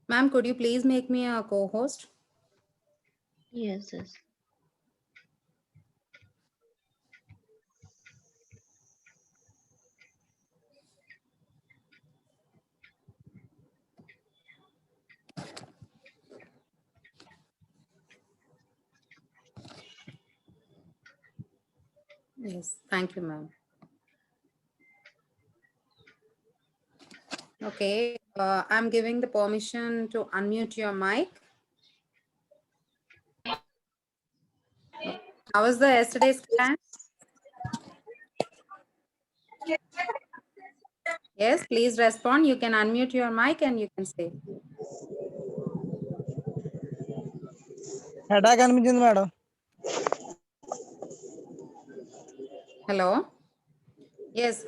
Ma'am, could you please make me a co-host? Yes. Yes, thank you, ma'am. Okay, I'm giving the permission to unmute your mic. How was the yesterday's class? Yes, please respond. You can unmute your mic and you can say. Madam. Hello. Yes,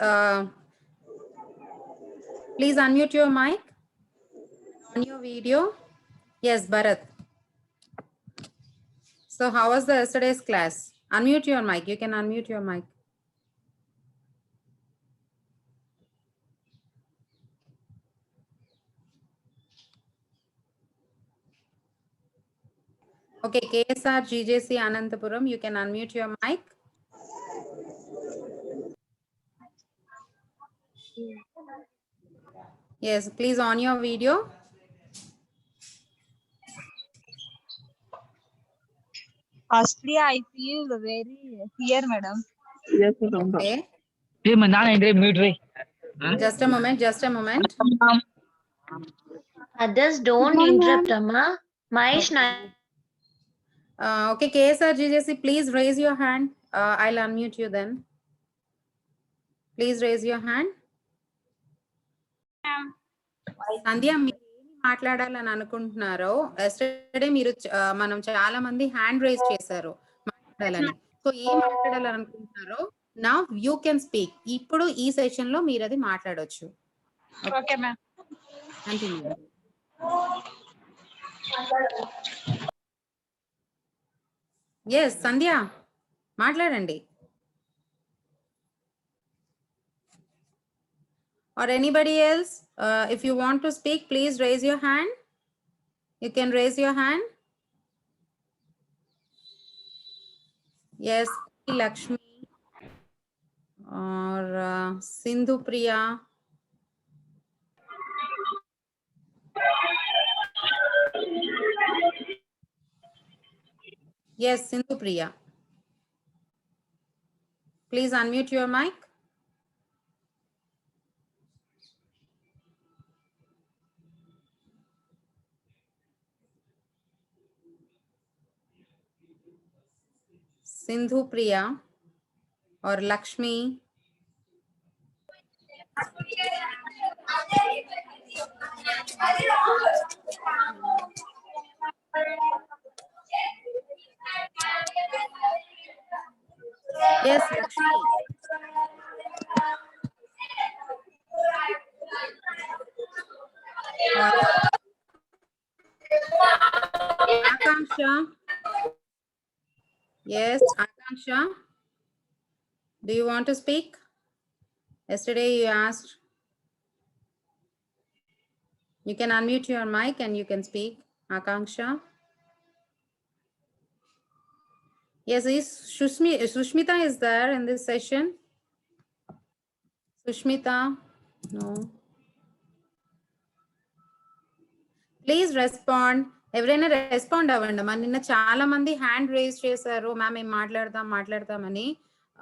please unmute your mic on your video. Yes, Bharat. So how was the yesterday's class? Unmute your mic. You can unmute your mic. Okay, KSR GJC Anantapuram, you can unmute your mic. Yes, please on your video. Firstly, I feel very fear, madam. Yes, madam. Okay. Huh? Just a moment, just a moment. Others don't interrupt, Amma. Mahesh, Okay, KSR GJC, please raise your hand. I'll unmute you then. Please raise your hand. సంధ్య మీరు ఏమి మాట్లాడాలని అనుకుంటున్నారో yesterday మీరు మనం చాలా మంది hand raise చేశారు మాట్లాడాలని సో ఏం మాట్లాడాలని అనుకుంటున్నారో నౌ యూ కెన్ స్పీక్ ఇప్పుడు ఈ సెషన్ లో మీరు అది మాట్లాడొచ్చు Okay, ma'am. కంటిన్యూ ఎస్ సంధ్య మాట్లాడండి or anybody else if you want to speak please raise your hand you can raise your hand yes Lakshmi or Sindhu Priya yes Sindhu Priya please unmute your mic Sindhu Priya or Lakshmi yes Lakshmi Akanksha yes Akanksha do you want to speak yesterday you asked you can unmute your mic and you can speak Akanksha yes is Sushmita is there in this session Sushmita no please respond ఎవరైనా respond అవ్వండి మా నిన్న చాలా మంది hand raise చేశారు ma'am మేము మాట్లాడతామని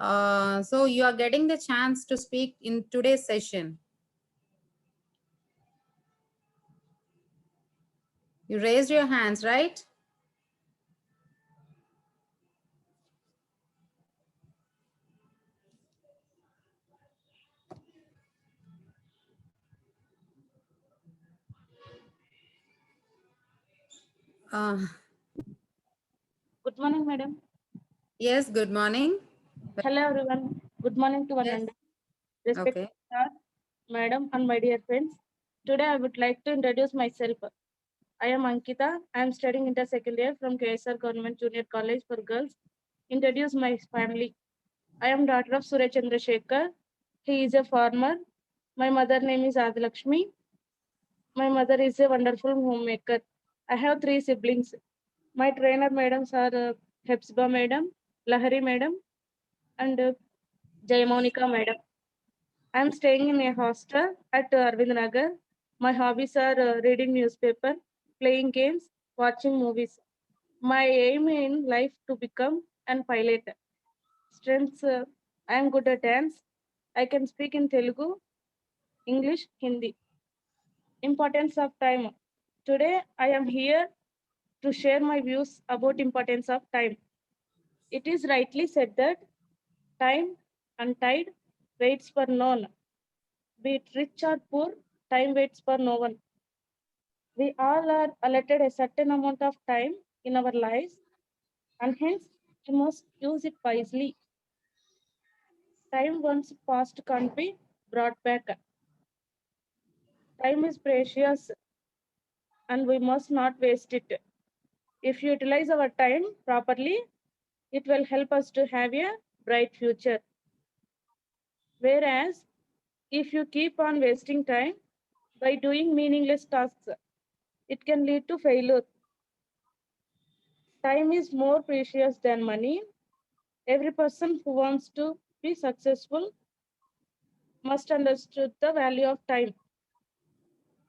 So you are getting the chance to speak in today's session. You raised your hands, right? Uh, Good morning, madam. yes, good morning. Hello, everyone. Good morning to one Yes. another. Respected Okay. sir, madam, and my dear friends. Today, I would like to introduce myself. I am Ankita. I am studying inter second year from KSR Government Junior College for Girls. Introduce my family. I am daughter of Surya Chandrasekhar. He is a farmer. My mother name is Adilakshmi. My mother is a wonderful homemaker. I have 3 siblings. My trainer madams are Hepzibah madam, Lahari madam, and Jayamonika madam. I'm staying in a hostel at Arvind Nagar. My hobbies are reading newspaper, playing games, watching movies. My aim in life to become an pilot. Strengths, I am good at dance. I can speak in Telugu, English, Hindi. Importance of time. Today I am here to share my views about importance of time. It is rightly said that time untied waits for none. Be it rich or poor, time waits for no one. We all are allotted a certain amount of time in our lives, and hence we must use it wisely. Time once past can't be brought back. Time is precious and we must not waste it. If you utilize our time properly, it will help us to have a bright future. Whereas, if you keep on wasting time by doing meaningless tasks, it can lead to failure. Time is more precious than money. Every person who wants to be successful must understand the value of time.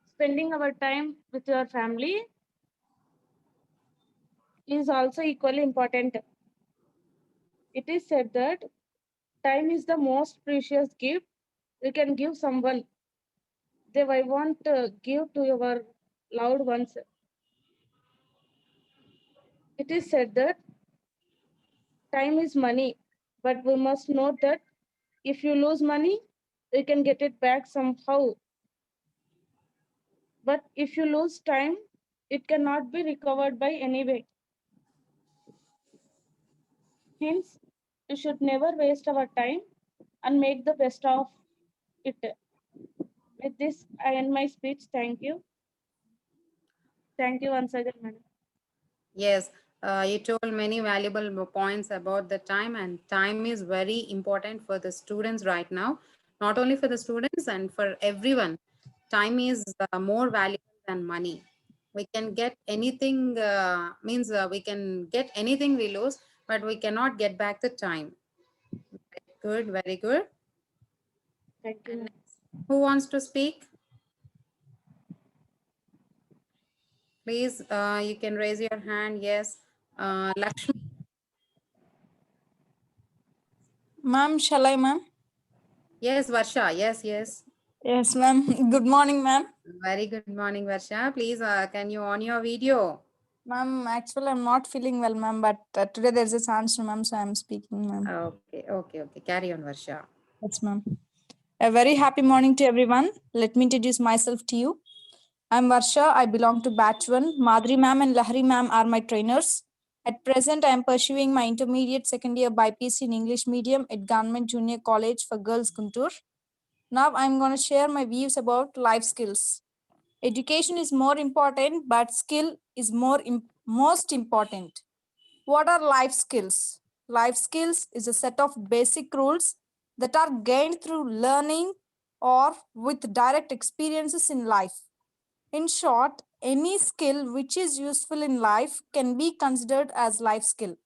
Spending our time with your family is also equally important. It is said that time is the most precious gift you can give someone. They I want to give to your loved ones. It is said that time is money, but we must note that if you lose money, you can get it back somehow. But if you lose time, it cannot be recovered by any way. Hence, we should never waste our time and make the best of it. With this, I end my speech. Thank you. Thank you once again, madam. Yes, you told many valuable points about the time, and time is very important for the students right now. Not only for the students and for everyone. Time is more valuable than money. We can get anything, means we can get anything we lose, but we cannot get back the time. Good, very good. Thank you. And who wants to speak? Please, you can raise your hand. Yes, Lakshmi. Ma'am, shall I, ma'am? Yes, Varsha. Yes, yes. Yes, ma'am. Good morning, ma'am. Very good morning, Varsha. Please, can you on your video? Ma'am, actually, I'm not feeling well, ma'am, but today there's a chance, ma'am, so I'm speaking, ma'am. Okay, okay, okay. Carry on, Varsha. Yes, ma'am. A very happy morning to everyone. Let me introduce myself to you. I'm Varsha. I belong to Batch 1. Madhuri ma'am and Lahari ma'am are my trainers. At present, I am pursuing my intermediate second year BPC in English medium at Government Junior College for Girls, Guntur. Now, I'm going to share my views about life skills. Education is more important, but skill is most important. What are life skills? Life skills is a set of basic rules that are gained through learning or with direct experiences in life. In short, any skill which is useful in life can be considered as life skill.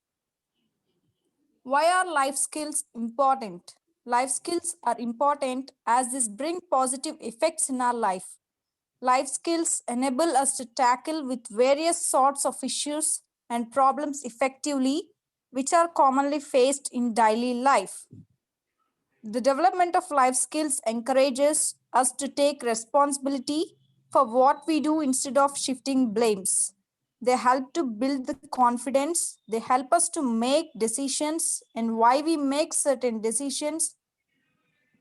Why are life skills important? Life skills are important as this bring positive effects in our life. Life skills enable us to tackle with various sorts of issues and problems effectively which are commonly faced in daily life. The development of life skills encourages us to take responsibility for what we do instead of shifting blames. They help to build the confidence, they help us to make decisions and why we make certain decisions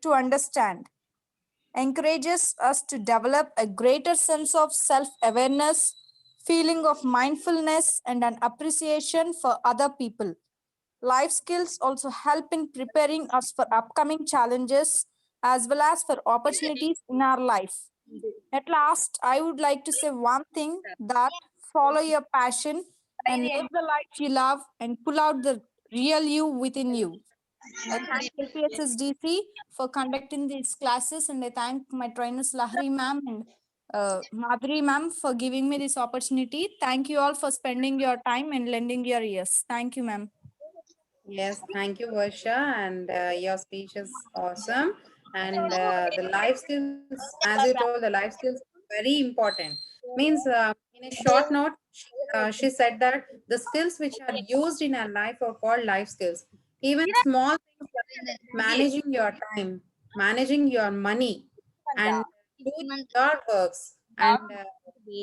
to understand. Encourages us to develop a greater sense of self-awareness, feeling of mindfulness, and an appreciation for other people. Life skills also help in preparing us for upcoming challenges as well as for opportunities in our life. At last, I would like to say one thing, that follow your passion and live the life you love and pull out the real you within you. I thank LPSSDC for conducting these classes, and I thank my trainers Lahari ma'am and Madhuri ma'am for giving me this opportunity. Thank you all for spending your time and lending your ears. Thank you, ma'am. Yes, thank you, Varsha, and your speech is awesome. And the life skills, as you told, the life skills are very important. Means in a short note, she said that the skills which are used in our life are called life skills. Even small things like managing your time, managing your money, and doing your works, and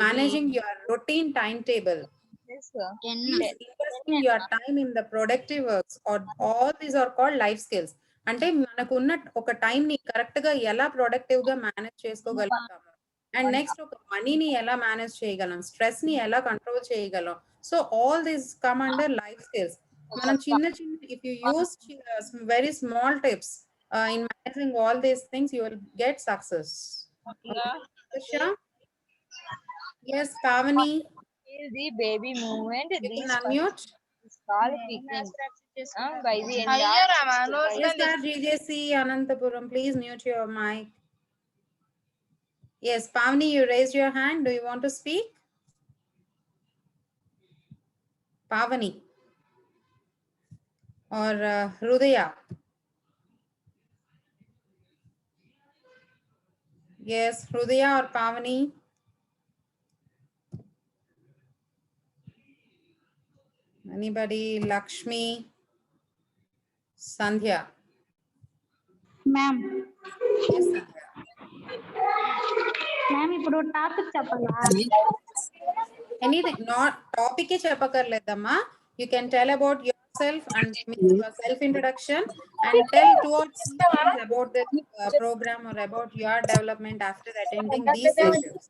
managing your routine timetable. Yes, sir. Means investing your time in the productive works, or all these are called life skills. అంటే మనకున్న ఒక time ని correct గా ఎలా productive గా manage చేసుకోగలుగుతాము, and next ఒక మనీని ఎలా మేనేజ్ చేయగలం, స్ట్రెస్ ని ఎలా కంట్రోల్ చేయగలం. So all these come under life skills. మనం చిన్న చిన్న if you use very small tips in managing all these things, you will get success. Yes, Pavani, Is the baby movement you this can unmute. is called picking by the end Yes, sir, GJC Anantapuram, please mute your mic. Yes, Pavni, you raised your hand. Do you want to speak? Pavani or Rudaya? Yes, Rudaya or Pavani? Anybody? Lakshmi? Sandhya? Ma'am Yes, Sandhya. Ma'am ఇప్పుడు topic చెప్పాలా? Anything, not topic e chepakarledamma. You can tell about yourself and your self introduction, and tell 2 or 3 things about the program or about your development after attending these sessions.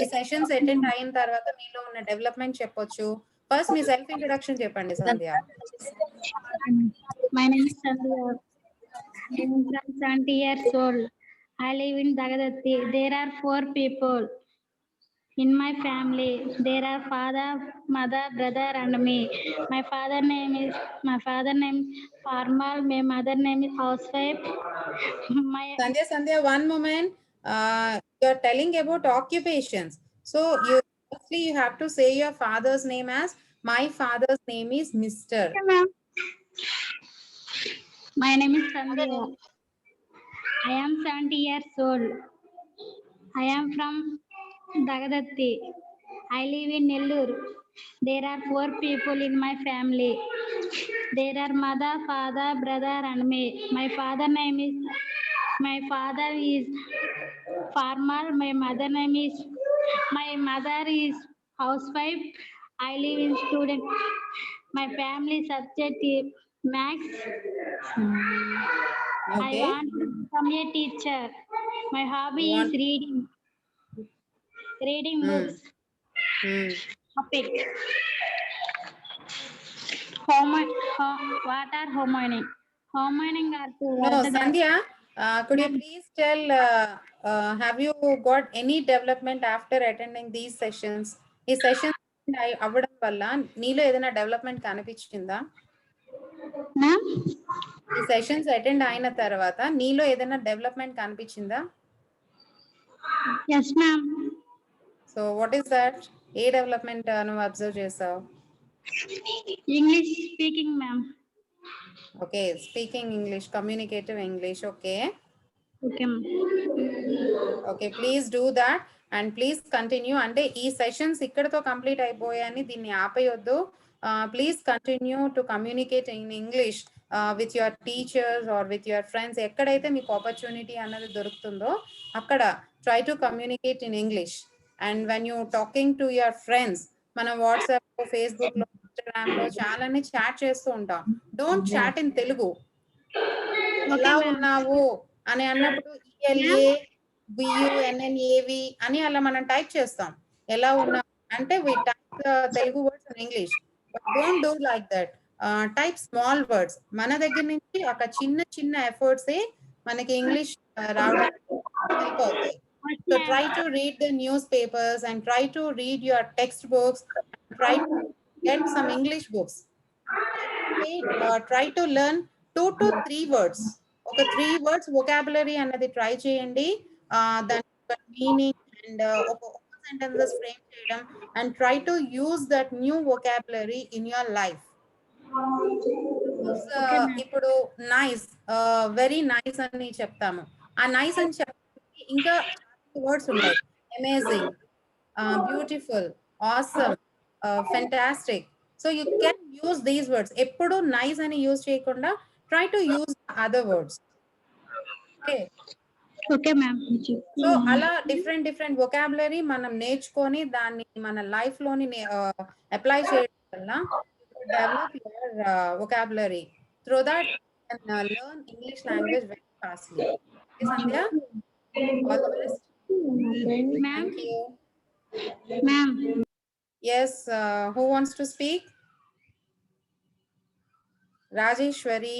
ఈ sessions attend అయిన తర్వాత మీలో ఉన్న development చెప్పొచ్చు. First మీ self introduction చెప్పండి సంధ్య. My name is Sandhya. I am from 70 years old. I live in Dagadatti. There are 4 people in my family. There are father, mother, brother, and me. My father name is Farmal. My mother name is housewife. My Sandhya, one moment. You are telling about occupations. So firstly you have to say your father's name as, my father's name is Mr. My name is Sandhya. I am 70 years old. I am from Dagadatti. I live in Nellore. There are 4 people in my family. There are mother, father, brother, and me. My father is farmer. My mother is housewife. I live in student. My family subject is maths. I Okay. want to become a teacher. My hobby is reading books. Topic. What are homeowning? Homeowning are to No, Sandhya, could you please tell, have you got any development after attending these sessions? ఈ sessions అవ్వడం వల్ల నీలో ఏదైనా development కనిపించిందా? Ma'am? ఈ sessions attend అయిన తర్వాత నీలో ఏదైనా డెవలప్మెంట్ కనిపించిందా? Yes, ma'am. So what is that? A development నువ్వు అబ్జర్వ్ చేసావు? English speaking, ma'am. Okay, speaking English, communicative English. Okay, Okay, ma'am. Okay, please do that and please continue. అంటే ఈ సెషన్స్ ఇక్కడతో కంప్లీట్ అయిపోయాయని దీన్ని ఆపేయొద్దు. please continue to communicate in English with your teachers or with your friends. ఎక్కడైతే మీకు opportunity అన్నది దొరుకుతుందో అక్కడ try to communicate in English. And when you talking to your friends, మనం వాట్సాప్ లో, ఫేస్బుక్ లో, ఇన్స్టాగ్రామ్ లో చాలానే చాట్ చేస్తూ ఉంటాం. Don't chat in Telugu. ఎలా ఉన్నావు అని అన్నప్పుడు ELA VUNNAV అని అలా మనం టైప్ చేస్తాం. ఎలా ఉన్నావు అంటే we type the Telugu words in English. But don't do like that. Type small words. మన దగ్గర నుంచి ఒక చిన్న చిన్న ఎఫర్ట్స్ మనకి ఇంగ్లీష్ రావడానికి హెల్ప్ అవుతాయి. So try to read the newspapers and try to read your textbooks. Try to get some English books. Try to learn 2 to 3 words. ఒక 3 words vocabulary అన్నది ట్రై చేయండి. దాని మీనింగ్ అండ్ ఒక sentences frame చేయడం and try to use that new vocabulary in your life. ఇప్పుడు nice, very nice అని చెప్తాము. ఆ నైస్ అని చెప్పడానికి ఇంకా వర్డ్స్ ఉంటాయి. Amazing, beautiful, awesome, fantastic. So you can use these words. ఎప్పుడు నైస్ అని యూజ్ చేయకుండా try to use other words. Okay ma'am. So అలా డిఫరెంట్ వొకాబులరీ మనం నేర్చుకొని దాన్ని మన లైఫ్ లోని అప్లై చేయడం వల్ల develop your vocabulary. Through that you can learn English language very fastly. Okay, Sandhya? All the best. Ma'am. Thank you. Ma'am. Yes, who wants to speak? Rajeshwari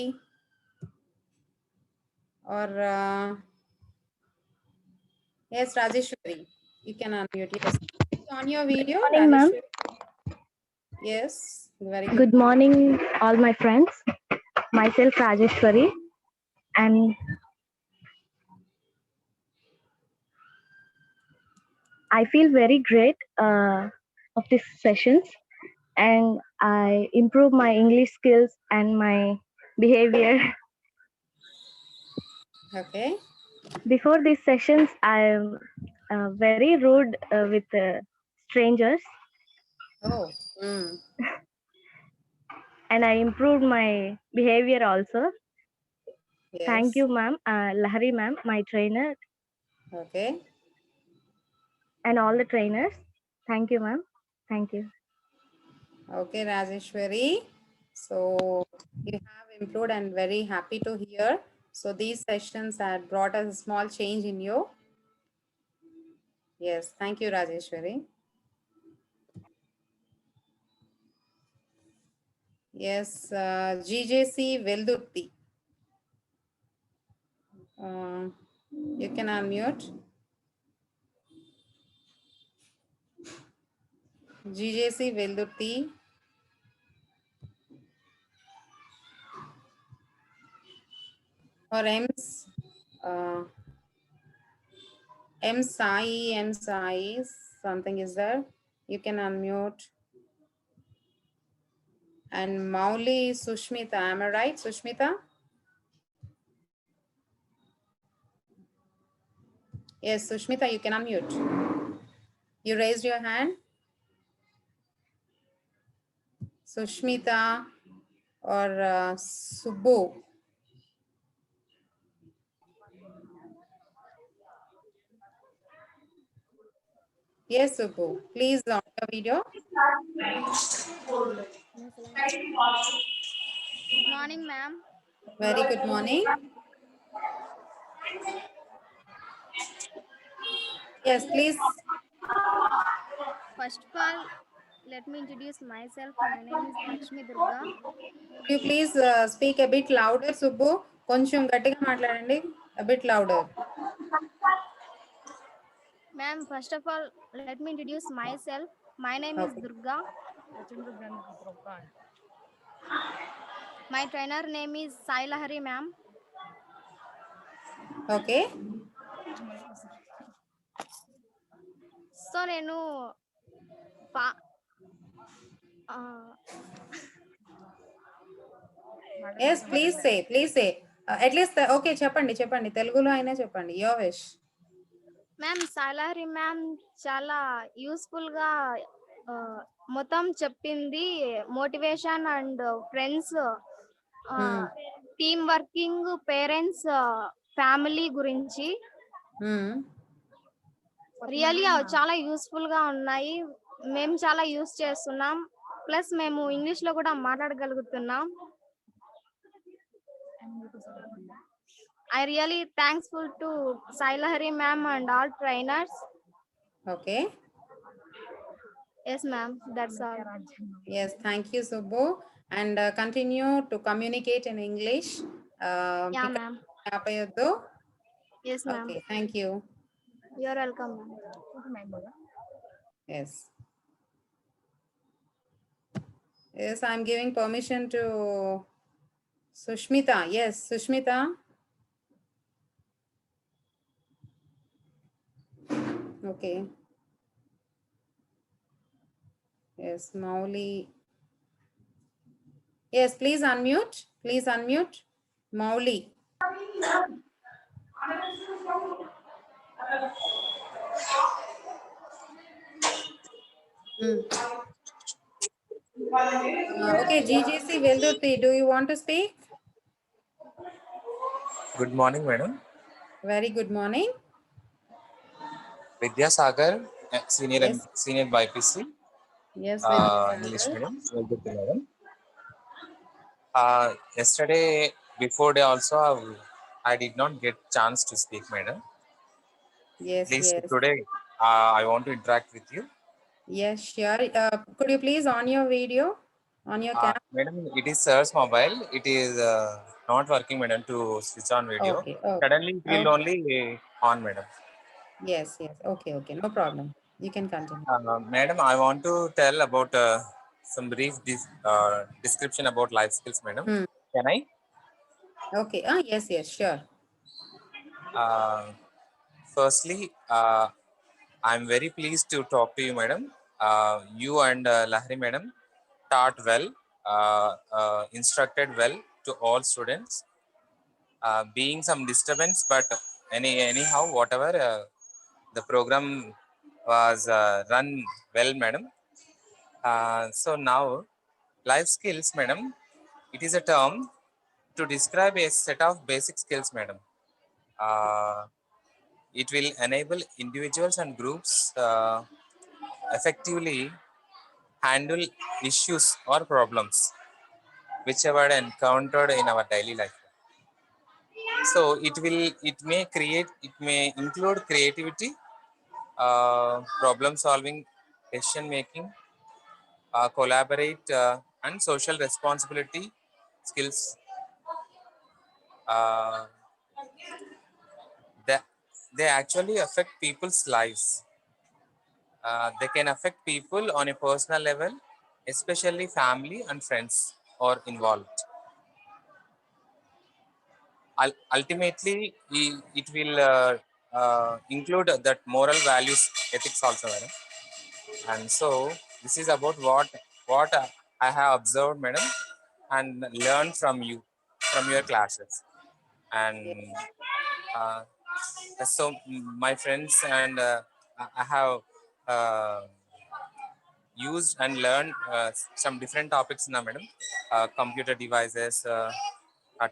or yes, Rajeshwari, you can unmute. Yes, it's on your video. Morning, ma'am. Yes, very good. Good morning, all my friends. Myself, Rajeshwari, and I feel very great of these sessions, and I improve my English skills and my behavior. Okay. Before these sessions, I am very rude with strangers, Oh. and I improved my behavior also. Yes. Thank you, ma'am. Lahari, ma'am, my trainer, Okay. and all the trainers. Thank you, ma'am. Thank you. Okay, Rajeshwari. So you have improved and very happy to hear. So these sessions had brought us a small change in you. Yes, thank you, Rajeshwari. Yes, GJC Veldurti. You can unmute. GJC Veldurti. Or M Sai, something is there. You can unmute. And Mauli Sushmita, am I right, Sushmita? Yes, Sushmita, you can unmute. You raised your hand. Sushmita or Subbu. Yes, Subbu, please on your video. Good morning, ma'am. Very good morning. Yes, please. First of all, let me introduce myself. My name is Lakshmi Durga. Could you please speak a bit louder, Subbu? కొంచెం గట్టిగా మాట్లాడండి. A bit louder. Ma'am, first of all, let me introduce myself. My name is Okay. Durga. My trainer name is Sai Lahari, ma'am. Okay. So, నేను Yes, please say. At least okay, చెప్పండి తెలుగులో అయినా చెప్పండి. Your wish. Ma'am Sai Lahari ma'am చాలా useful గా మొత్తం చెప్పింది motivation and friends, team working, parents, family గురించి. రియల్లీ చాలా యూస్ఫుల్ గా ఉన్నాయి. మేము చాలా యూస్ చేస్తున్నాం. ప్లస్ మేము ఇంగ్లీష్ లో కూడా మాట్లాడగలుగుతున్నాం. I really thankful to Sailahari ma'am and all trainers. Okay. Yes, ma'am. That's all. Yes, thank you, Subbu. And continue to communicate in English. Yeah, ma'am. Yes, ma'am. Okay, thank you. You're welcome, ma'am. Yes. Yes, I'm giving permission to Sushmita. Yes, Sushmita. Okay. Yes, Mauli. Yes, please unmute. Please unmute. Mauli. Okay, GGC Veldurthi, do you want to speak? Good morning, madam. Very good morning. Vidya Sagar, senior Yes. senior BPC. Yes, English medium. Veldurthi, madam. Yesterday, before day also, I did not get chance to speak, madam. Yes, Please, yes. today, I want to interact with you. Yes, sure. Could you please on your video, on your camera? Madam, it is sir's mobile. It is not working, madam, to switch on video. Okay, okay. Suddenly, it will only on, madam. Yes, yes. Okay, okay. No problem. You can continue. Madam, I want to tell about some brief description about life skills, madam. Can I? Okay. Yes, yes, sure. Firstly, I'm very pleased to talk to you, madam. You and Lahari, madam, taught well, instructed well to all students. Being some disturbance, but anyhow, whatever, the program was run well, madam. So now, life skills, madam, it is a term to describe a set of basic skills, madam. It will enable individuals and groups effectively handle issues or problems whichever encountered in our daily life. So it may include creativity, problem solving, decision making, collaborate, and social responsibility skills. They actually affect people's lives. They can affect people on a personal level, especially family and friends are involved. Ultimately, it will include that moral values, ethics also, madam. And so this is about what I have observed, madam, and learned from you, from your classes. And so my friends and I have used and learned some different topics now, madam. Computer devices,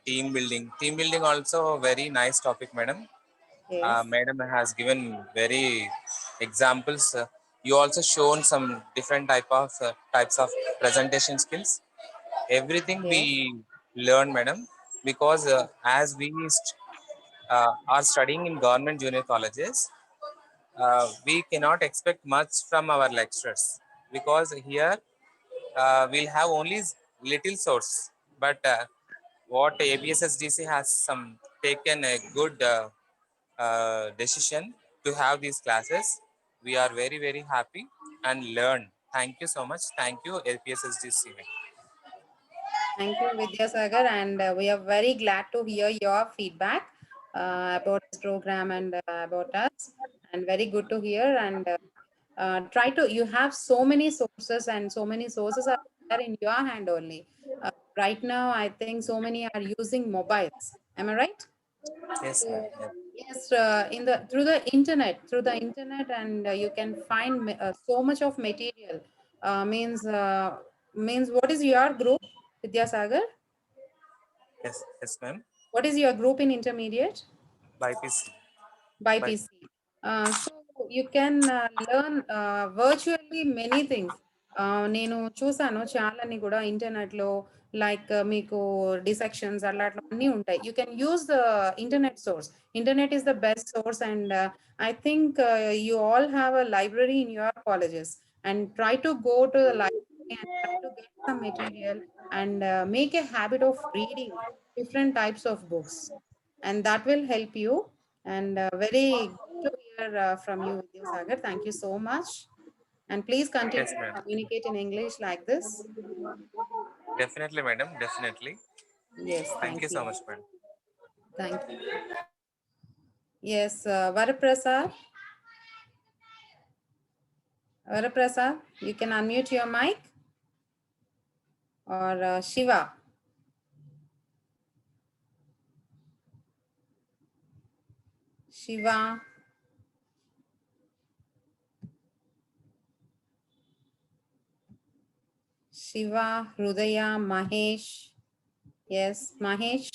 team building. Team building also a very nice topic, madam. Yes. Madam has given very examples. You also shown some different types of presentation skills. Everything Yes. we learn, madam, because as we are studying in government junior colleges, we cannot expect much from our lecturers, because here we'll have only little source. But what ABSSDC has taken a good decision to have these classes. We are very, very happy and learn. Thank you so much. Thank you, ABSSDC. Thank you, Vidya Sagar, and we are very glad to hear your feedback about this program and about us, and very good to hear. And you have so many sources, and so many sources are there in your hand only. Right now, I think so many are using mobiles. Am I right? Yes, ma'am. Yes, through the internet, and you can find so much of material means what is your group, Vidyasagar? Yes, ma'am. What is your group in intermediate? BPC. BPC. So you can learn virtually many things. నేను చూసాను చాలాని కూడా internet లో like మీకు dissections అట్లా అన్నీ ఉంటాయి. You can use the internet source. Internet is the best source and I think you all have a library in your colleges and try to go to the library and try to get some material and make a habit of reading different types of books, and that will help you. And very good to hear from you, Vidyasagar. Thank you so much. And please continue Yes, to ma'am. communicate in English like this. Definitely, madam. Definitely. Yes, Thank you so much, madam. Thank you. Yes, Varaprasad. Varaprasad, you can unmute your mic. Or Shiva. Shiva. Shiva, Hrudaya, Mahesh. Yes, Mahesh.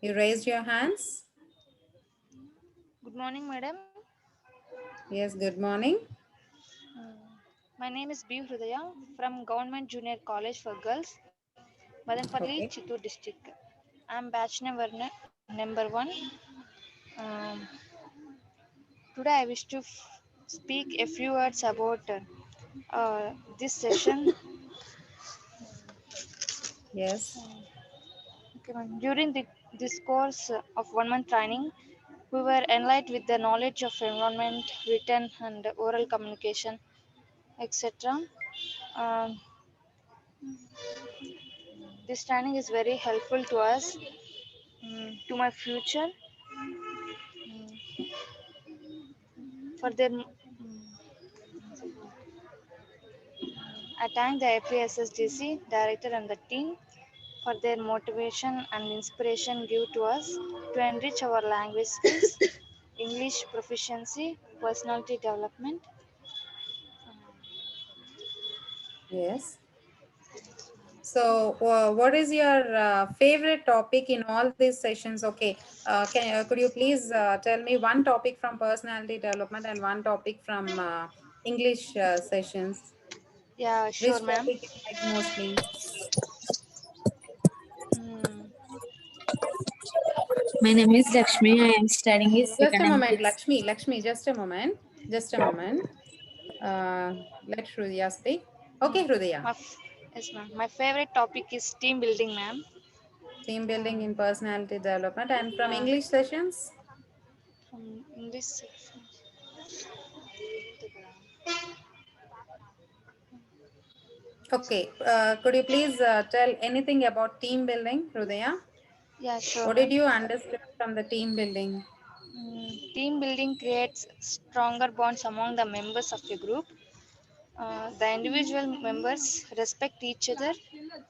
You raised your hands. Good morning, madam. Yes, good morning. My name is B. Hrudaya from Government Junior College for Girls, Madanpalli, Okay. Chittoor district. I am batch number 1. Um, Today I wish to speak a few words about this session. Yes. Okay, ma'am. During this course of 1 month training, we were enlightened with the knowledge of environment, written and oral communication, etc. Um, this training is very helpful to us, to my future. For their, I thank the APSSDC director and the team for their motivation and inspiration give to us to enrich our language skills, English proficiency, personality development. Yes. So what is your favorite topic in all these sessions? Okay, could you please tell me one topic from personality development and one topic from English sessions? Yeah, sure, Which ma'am. topic you like mostly? My name is Lakshmi. I am studying in Just a second moment, MPS. Lakshmi, just a moment. Let Hrudaya speak. Okay, Hrudaya. Yes, ma'am. My favorite topic is team building, ma'am. Team building in personality development. And from Yeah. English sessions? From English section. Okay, could you please tell anything about team building, Hrudaya? Yeah, sure. What did you understand from the team building? Team building creates stronger bonds among the members of a group. The individual members respect each other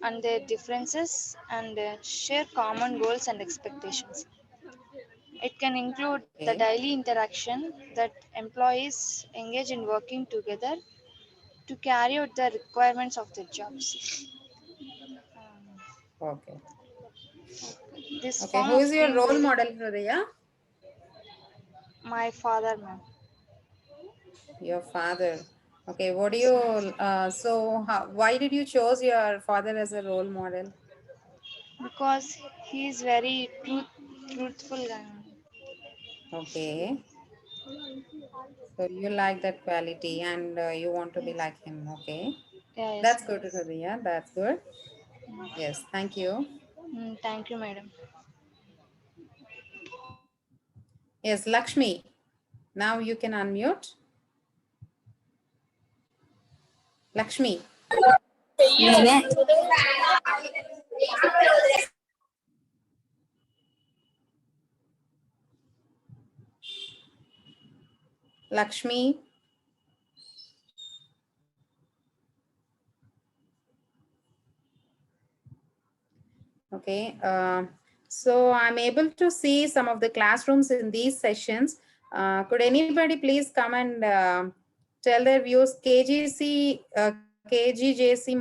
and their differences and share common goals and expectations. It can include the daily interaction that employees engage in working together to carry out the requirements of their jobs. Okay. This Okay, form who of is your team role building, model, Hrudaya? my father, ma'am. Your father. Okay, what do you, why did you choose your father as a role model? Because he is very truthful guy. Okay. So you like that quality and you want to be like him. Okay. Yeah, yes, That's ma'am. good, Hrudaya. That's good. Yes, thank you. Thank you, madam. Yes, Lakshmi. Now you can unmute. Lakshmi. Lakshmi. Okay, so I'm able to see some of the classrooms in these sessions. Could anybody please come and tell their views. KGJC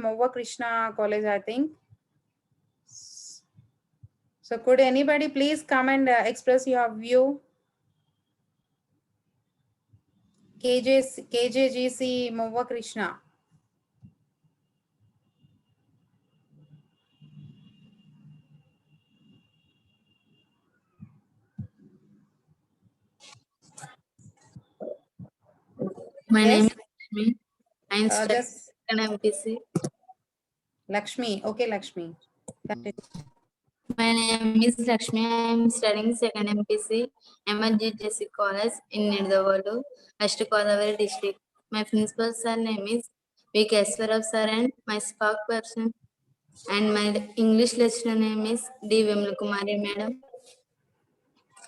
Mova Krishna College, I think. So could anybody please come and express your view? KJGC Mova Krishna. My name Yes? is Lakshmi. I am studying Just second MPC. Lakshmi. Okay, Lakshmi. Continue. My name is Lakshmi. I am studying second MPC, MRGJC College in Nidavadu, West Godavari district. My principal sir name is V. Keswarav sir and my spark person and my English lecturer name is D. Vimla Kumari madam.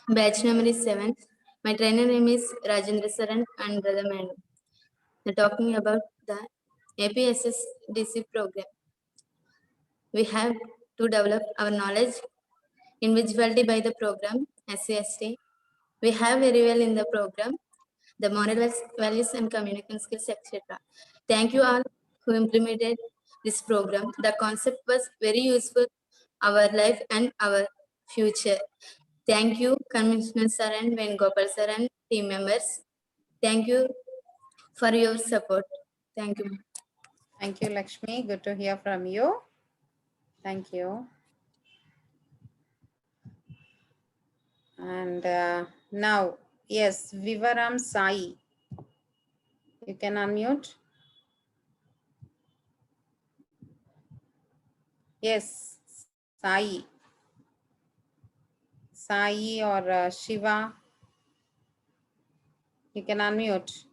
Batch number is 7. My trainer name is Rajendra sir and brother madam. We're talking about the APSSDC program. We have to develop our knowledge, individuality by the program, SCST. We have very well in the program, the moral values and communication skills, etc. Thank you all who implemented this program. The concept was very useful, our life and our future. Thank you, Commissioner sir and Venugopal sir and team members. Thank you for your support. Thank you. Thank you, Lakshmi. Good to hear from you. Thank you. And now, yes, Vivaram Sai. You can unmute. Yes, Sai. Sai or Shiva. You can unmute.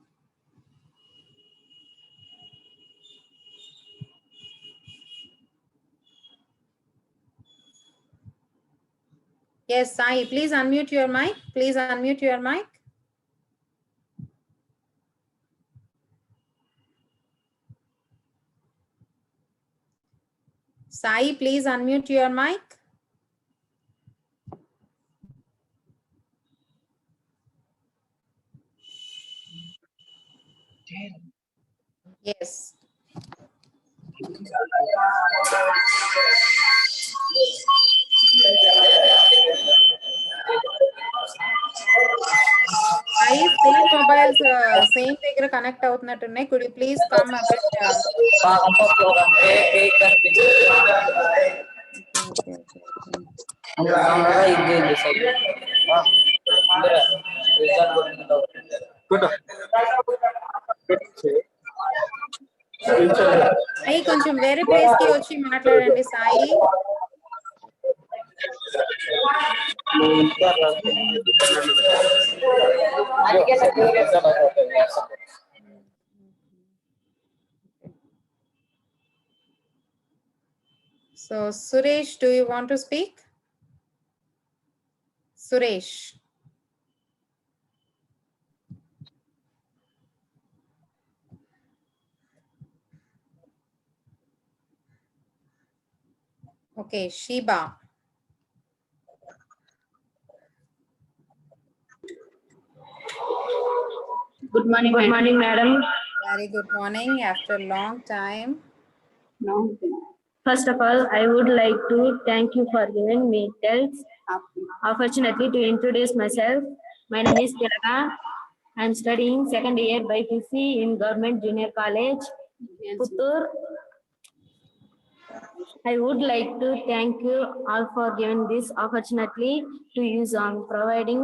Yes, Sai, please unmute your mic. Please unmute your mic. Sai, please unmute your mic. Yes. Sai, same mobiles, same దగ్గర connect అవుతున్నట్టున్నాయి. Could you please come a bit? Sai కొంచెం వేరే place కి వచ్చి మాట్లాడండి Sai. So Suresh, do you want to speak? Suresh. Okay, Sheba. Good morning, madam. Very good morning after a long time. First of all, I would like to thank you for giving me this opportunity to introduce myself. My name is Tilaka. I am studying second year BPC in Government Junior College, Puttur. I would like to thank you all for giving this opportunity to use on providing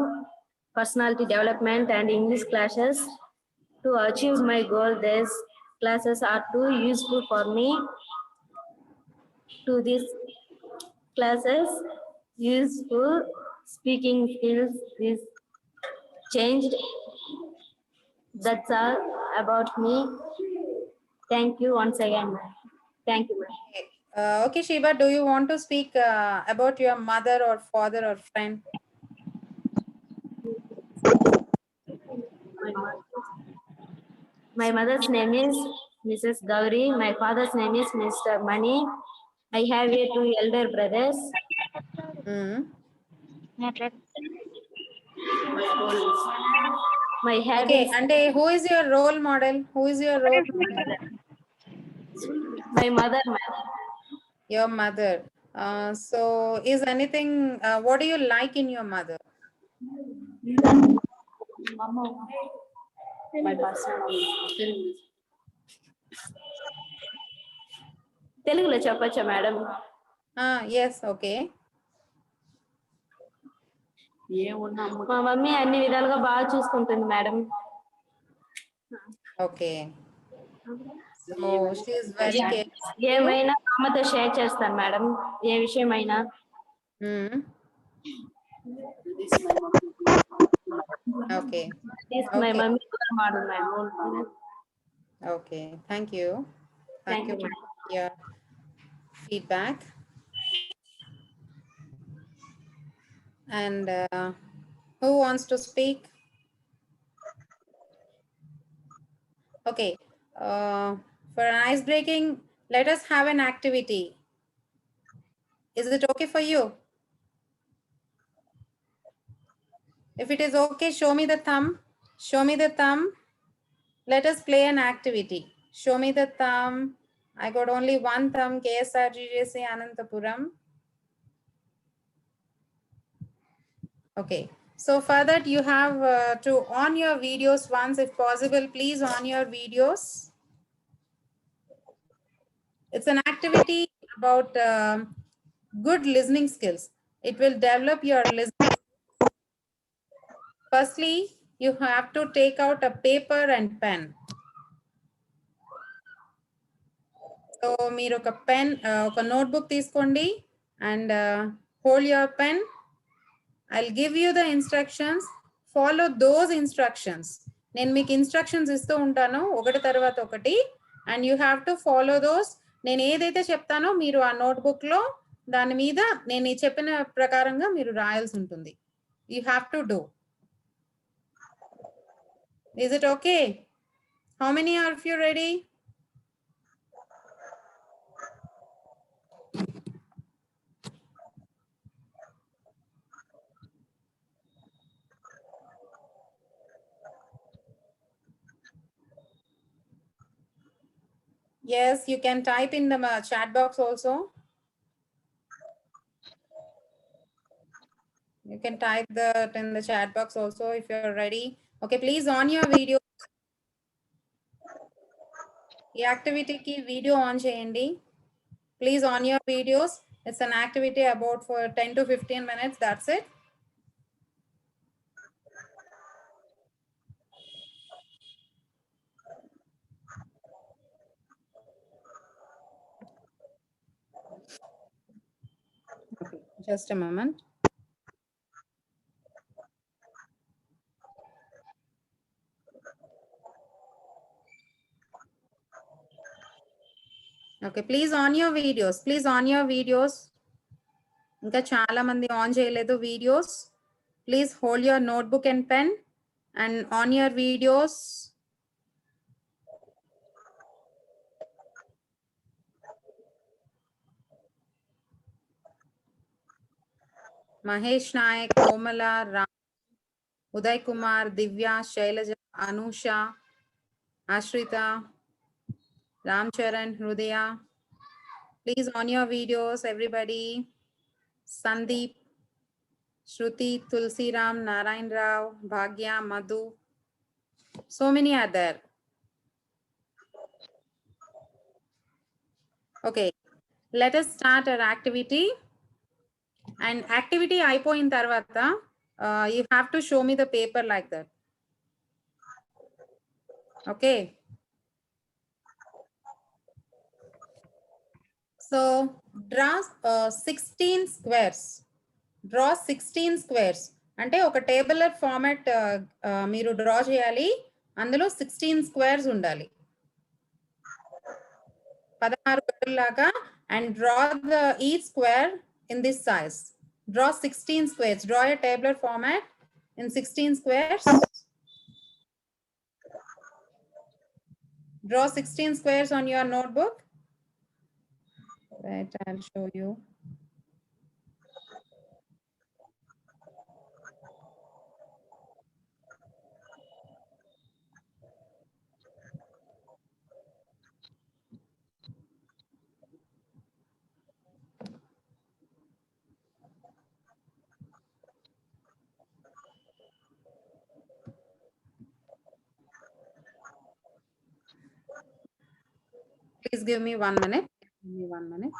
personality development and English classes. To achieve my goal, these classes are too useful for me. To these classes, useful speaking skills is changed. That's all about me. Thank you once again. Thank you. Okay, Sheba, do you want to speak about your mother or father or friend? My mother's name is Mrs. Gauri. My father's name is Mr. Mani. I have 2 elder brothers. My Okay, habits. and who is your role model? Who is your role model? My mother, ma'am. Your mother. So is anything, what do you like in your mother? My personal. తెలుగులో చెప్పచ్చా madam? Yes, okay. మా mummy అన్ని విధాలుగా బాగా చూసుకుంటుంది madam. Okay. So she is very careful. ఏమైనా అమ్మతో share చేస్తాను madam, ఏ విషయమైనా. Okay. My mummy model, my own. Okay, thank you. Thank you for your feedback. And who wants to speak? Okay, for an ice breaking, let us have an activity. Is it okay for you? If it is okay, show me the thumb. Show me the thumb. Let us play an activity. Show me the thumb. I got only one thumb. KSRGJC Anantapuram. Okay. So for that, you have to on your videos once, if possible. Please on your videos. It's an activity about good listening skills. It will develop your listening. Firstly, you have to take out a paper and pen. So మీరు ఒక pen ఒక notebook తీసుకోండి and hold your pen. I'll give you the instructions. Follow those instructions. నేను మీకు instructions ఇస్తూ ఉంటాను ఒకటి తర్వాత ఒకటి, and you have to follow those. నేను ఏదైతే చెప్తానో మీరు ఆ నోట్బుక్ లో దాని మీద నేను చెప్పిన ప్రకారంగా మీరు రాయాల్సి ఉంటుంది. You have to do. Is it okay? How many are you ready? Yes, you can type in the chat box also. You can type that in the chat box also if you're ready. Okay, please on your video. The activity ki video on cheyandi. Please on your videos. It's an activity about for 10 to 15 minutes. That's it. Okay, just a moment. Okay, please on your videos. Please on your videos. ఇంకా చాలా మంది on చేయలేదు videos. Please hold your notebook and pen and on your videos. Mahesh Naik, Komala, Ram, Uday Kumar, Divya, Shailaja, Anusha, Ashrita, Ram Charan, Hrudaya. Please on your videos, everybody. Sandeep, Shruti, Tulsi Ram, Narayan Rao, Bhagya, Madhu. So many are there. Okay, let us start our activity. And activity అయిపోయిన తర్వాత you have to show me the paper like that. Okay. So draw 16 squares. Draw 16 squares. అంటే ఒక tabular format మీరు draw చేయాలి. అందులో 16 squares ఉండాలి. 16 గడుల్లాగా and draw the each square in this size. Draw 16 squares. Draw a tabular format in 16 squares. Draw 16 squares on your notebook. Right, I'll show you. Please give me 1 minute. Give me 1 minute.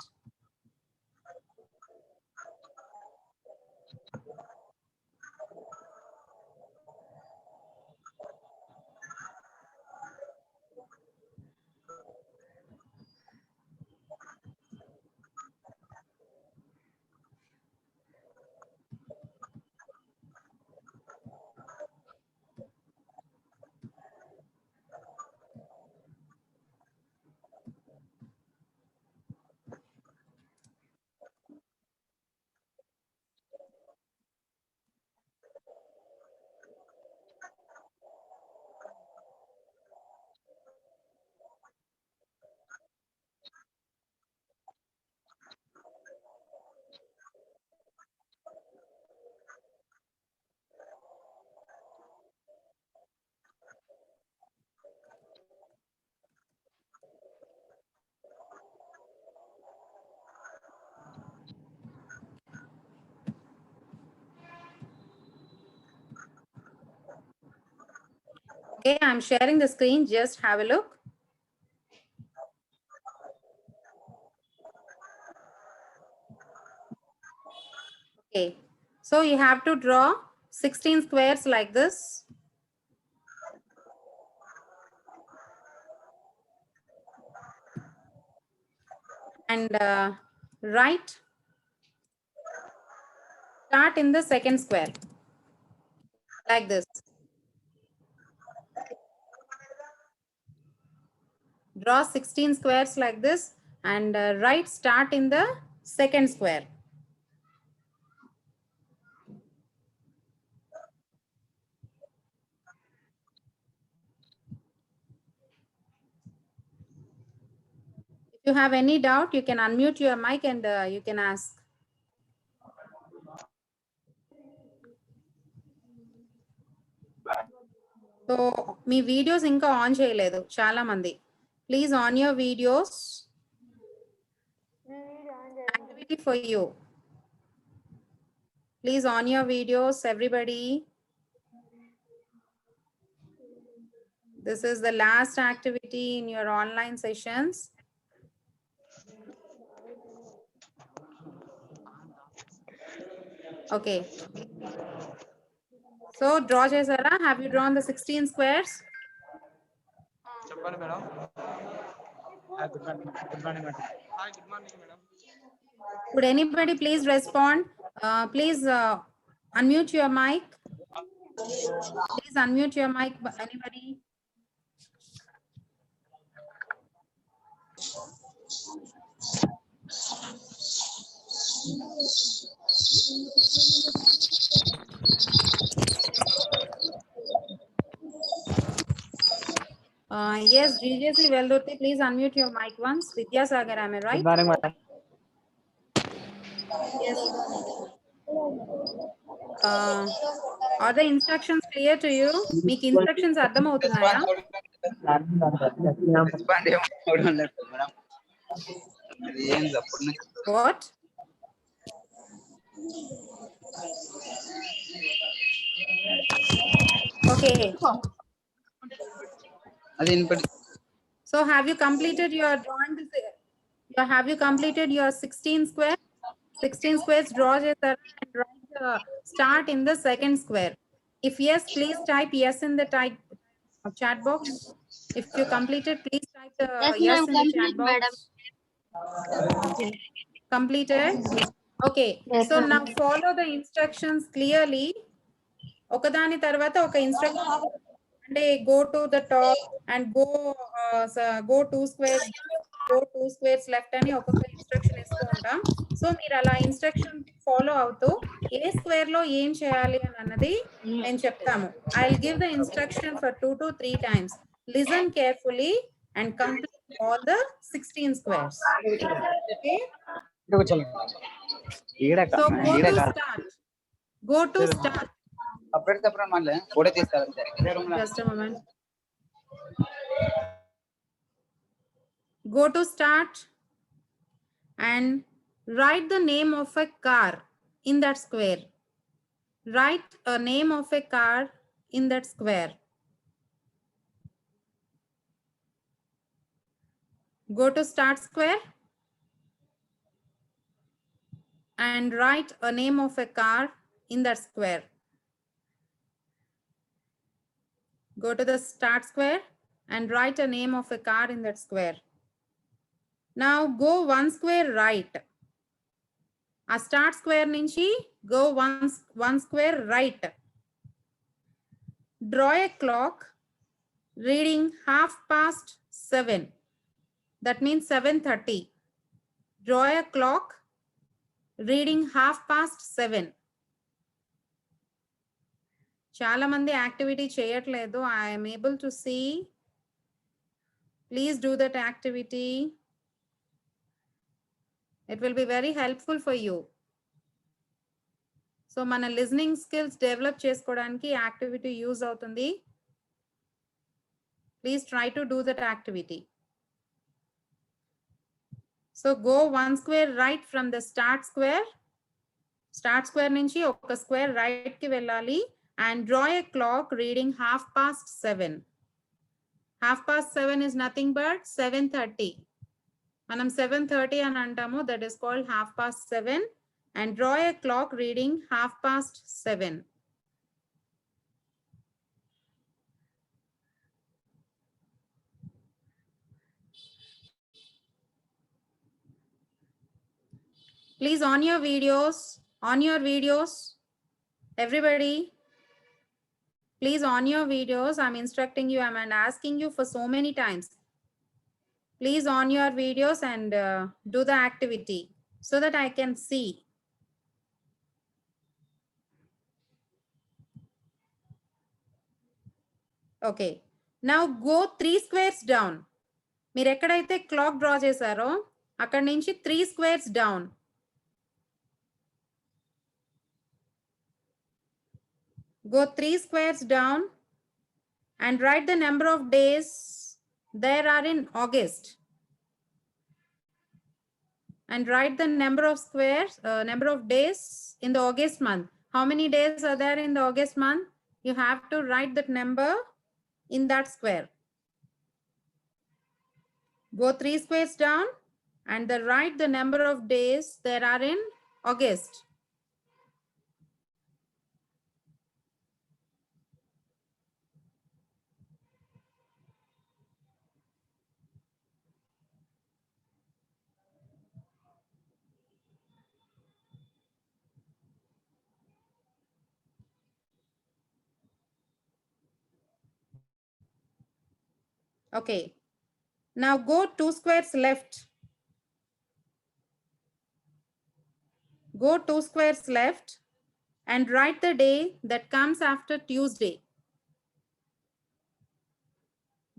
Okay, I'm sharing the screen. Just have a look. Okay, so you have to draw 16 squares like this. And write, start in the second square like this. Draw 16 squares like this and write start in the second square. If you have any doubt, you can unmute your mic and you can ask. So, me videos ఇంకా on చేయలేదు చాలా మంది. Please on your videos. Activity for you. Please on your videos, everybody. This is the last activity in your online sessions. Okay. So draw chesara. Have you drawn the 16 squares? చెప్పండి madam. Good morning madam. Hi good morning madam. Would anybody please respond? Please unmute your mic. Please unmute your mic. Anybody? Yes, GJC Veldurthi, please unmute your mic once. Vidyasagar, am I right? Good morning madam. Yes. Are the instructions clear to you? Meek instructions అర్థం అవుతున్నాయా? What? Okay. So have you completed your drawing? Have you completed your 16 square? 16 squares draw chesara and write start in the second square. If yes, please type yes in the chat box. If you completed, please type the yes in the chat box. Madam. Completed? Okay. Yes, So ma'am. now follow the instructions clearly. ఒకదాని తర్వాత ఒక instruction అంటే go to the top and go 2 squares left అని ఒక్కొక్క instruction ఇస్తూ ఉంటాం. So మీరు అలా ఇన్స్ట్రక్షన్ ఫాలో అవుతూ ఏ స్క్వేర్ లో ఏం చేయాలి అని అన్నది నేను చెప్తాము. I will give the instruction for 2 to 3 times. Listen carefully and complete all the 16 squares. Okay? So go to start. Just a moment. Go to start and write the name of a car in that square. Write a name of a car in that square. Go to start square and write a name of a car in that square. Go to the start square and write a name of a car in that square. Now go one square right. A start square nunchi go one square right. Draw a clock reading 7:30. That means 7:30. Draw a clock reading 7:30. చాలా మంది activity చేయట్లేదు. I am able to see. Please do that activity. It will be very helpful for you. So మన listening skills develop చేసుకోవడానికి activity use అవుతుంది. Please try to do that activity. So go one square right from the start square. Start square నుంచి ఒక square right కి వెళ్ళాలి and draw a clock reading 7:30. 7:30 is nothing but 7:30. మనం 7:30 అని అంటాము. That is called 7:30 and draw a clock reading 7:30. Please on your videos, everybody, please on your videos. I'm instructing you, I'm asking you for so many times. Please on your videos and do the activity so that I can see. Okay, now go 3 squares down. మీరు ఎక్కడైతే clock draw చేశారో అక్కడ నుంచి 3 squares down. Go 3 squares down and write the number of days there are in August. And write the number of squares, number of days in the August month. How many days are there in the August month? You have to write that number in that square. Go 3 squares down and then write the number of days there are in August. Okay, now go 2 squares left. Go 2 squares left and write the day that comes after Tuesday.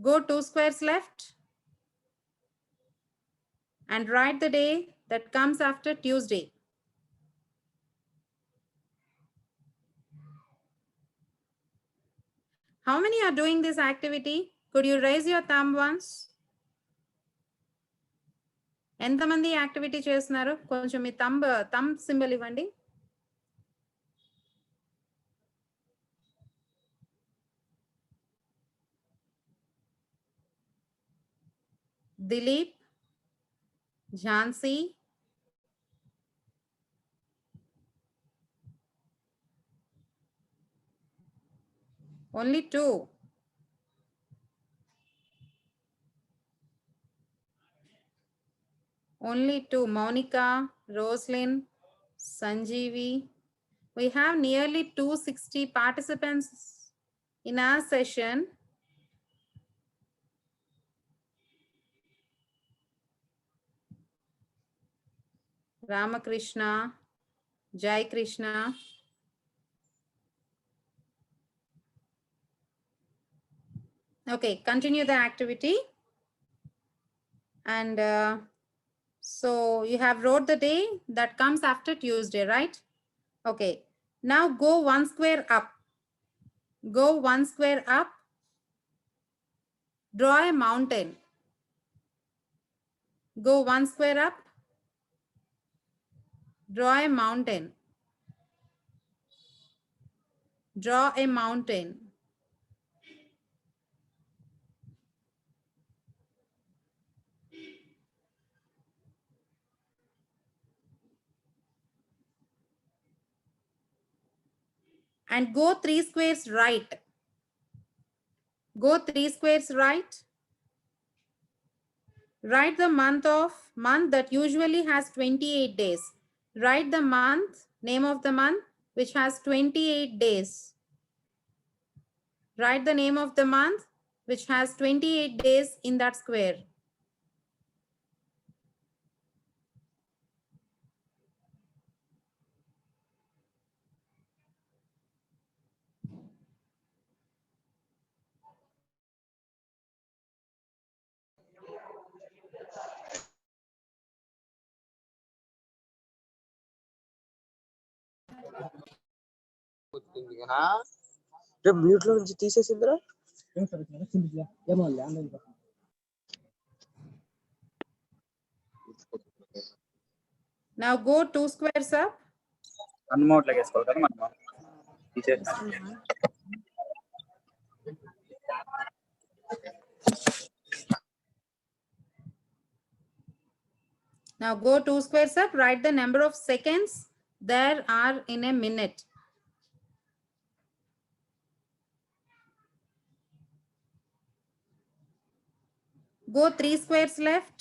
Go 2 squares left and write the day that comes after Tuesday. How many are doing this activity? Could you raise your thumb once? ఎంతమంది activity చేస్తున్నారు? కొంచెం మీ thumb symbol ఇవ్వండి. Dilip, Jhansi, only 2. Only 2. Monica, Roslyn, Sanjeevi. We have nearly 260 participants in our session. Ramakrishna, Jai Krishna. Okay, continue the activity. And so you have wrote the day that comes after Tuesday, right? Okay, now go 1 square up. Go 1 square up. Draw a mountain. Go 1 square up. Draw a mountain. Draw a mountain. And go 3 squares right. Go 3 squares right. Write the month that usually has 28 days. Write the month, name of the month, which has 28 days. Write the name of the month, which has 28 days in that square. Mute లో నుంచి తీసేసిందిరా. Now go 2 squares up. అన్మౌట్లోకి వేసుకోవాలి కదా మనం తీసేసి. Now go 2 squares up, write the number of seconds there are in a minute. Go 3 squares left.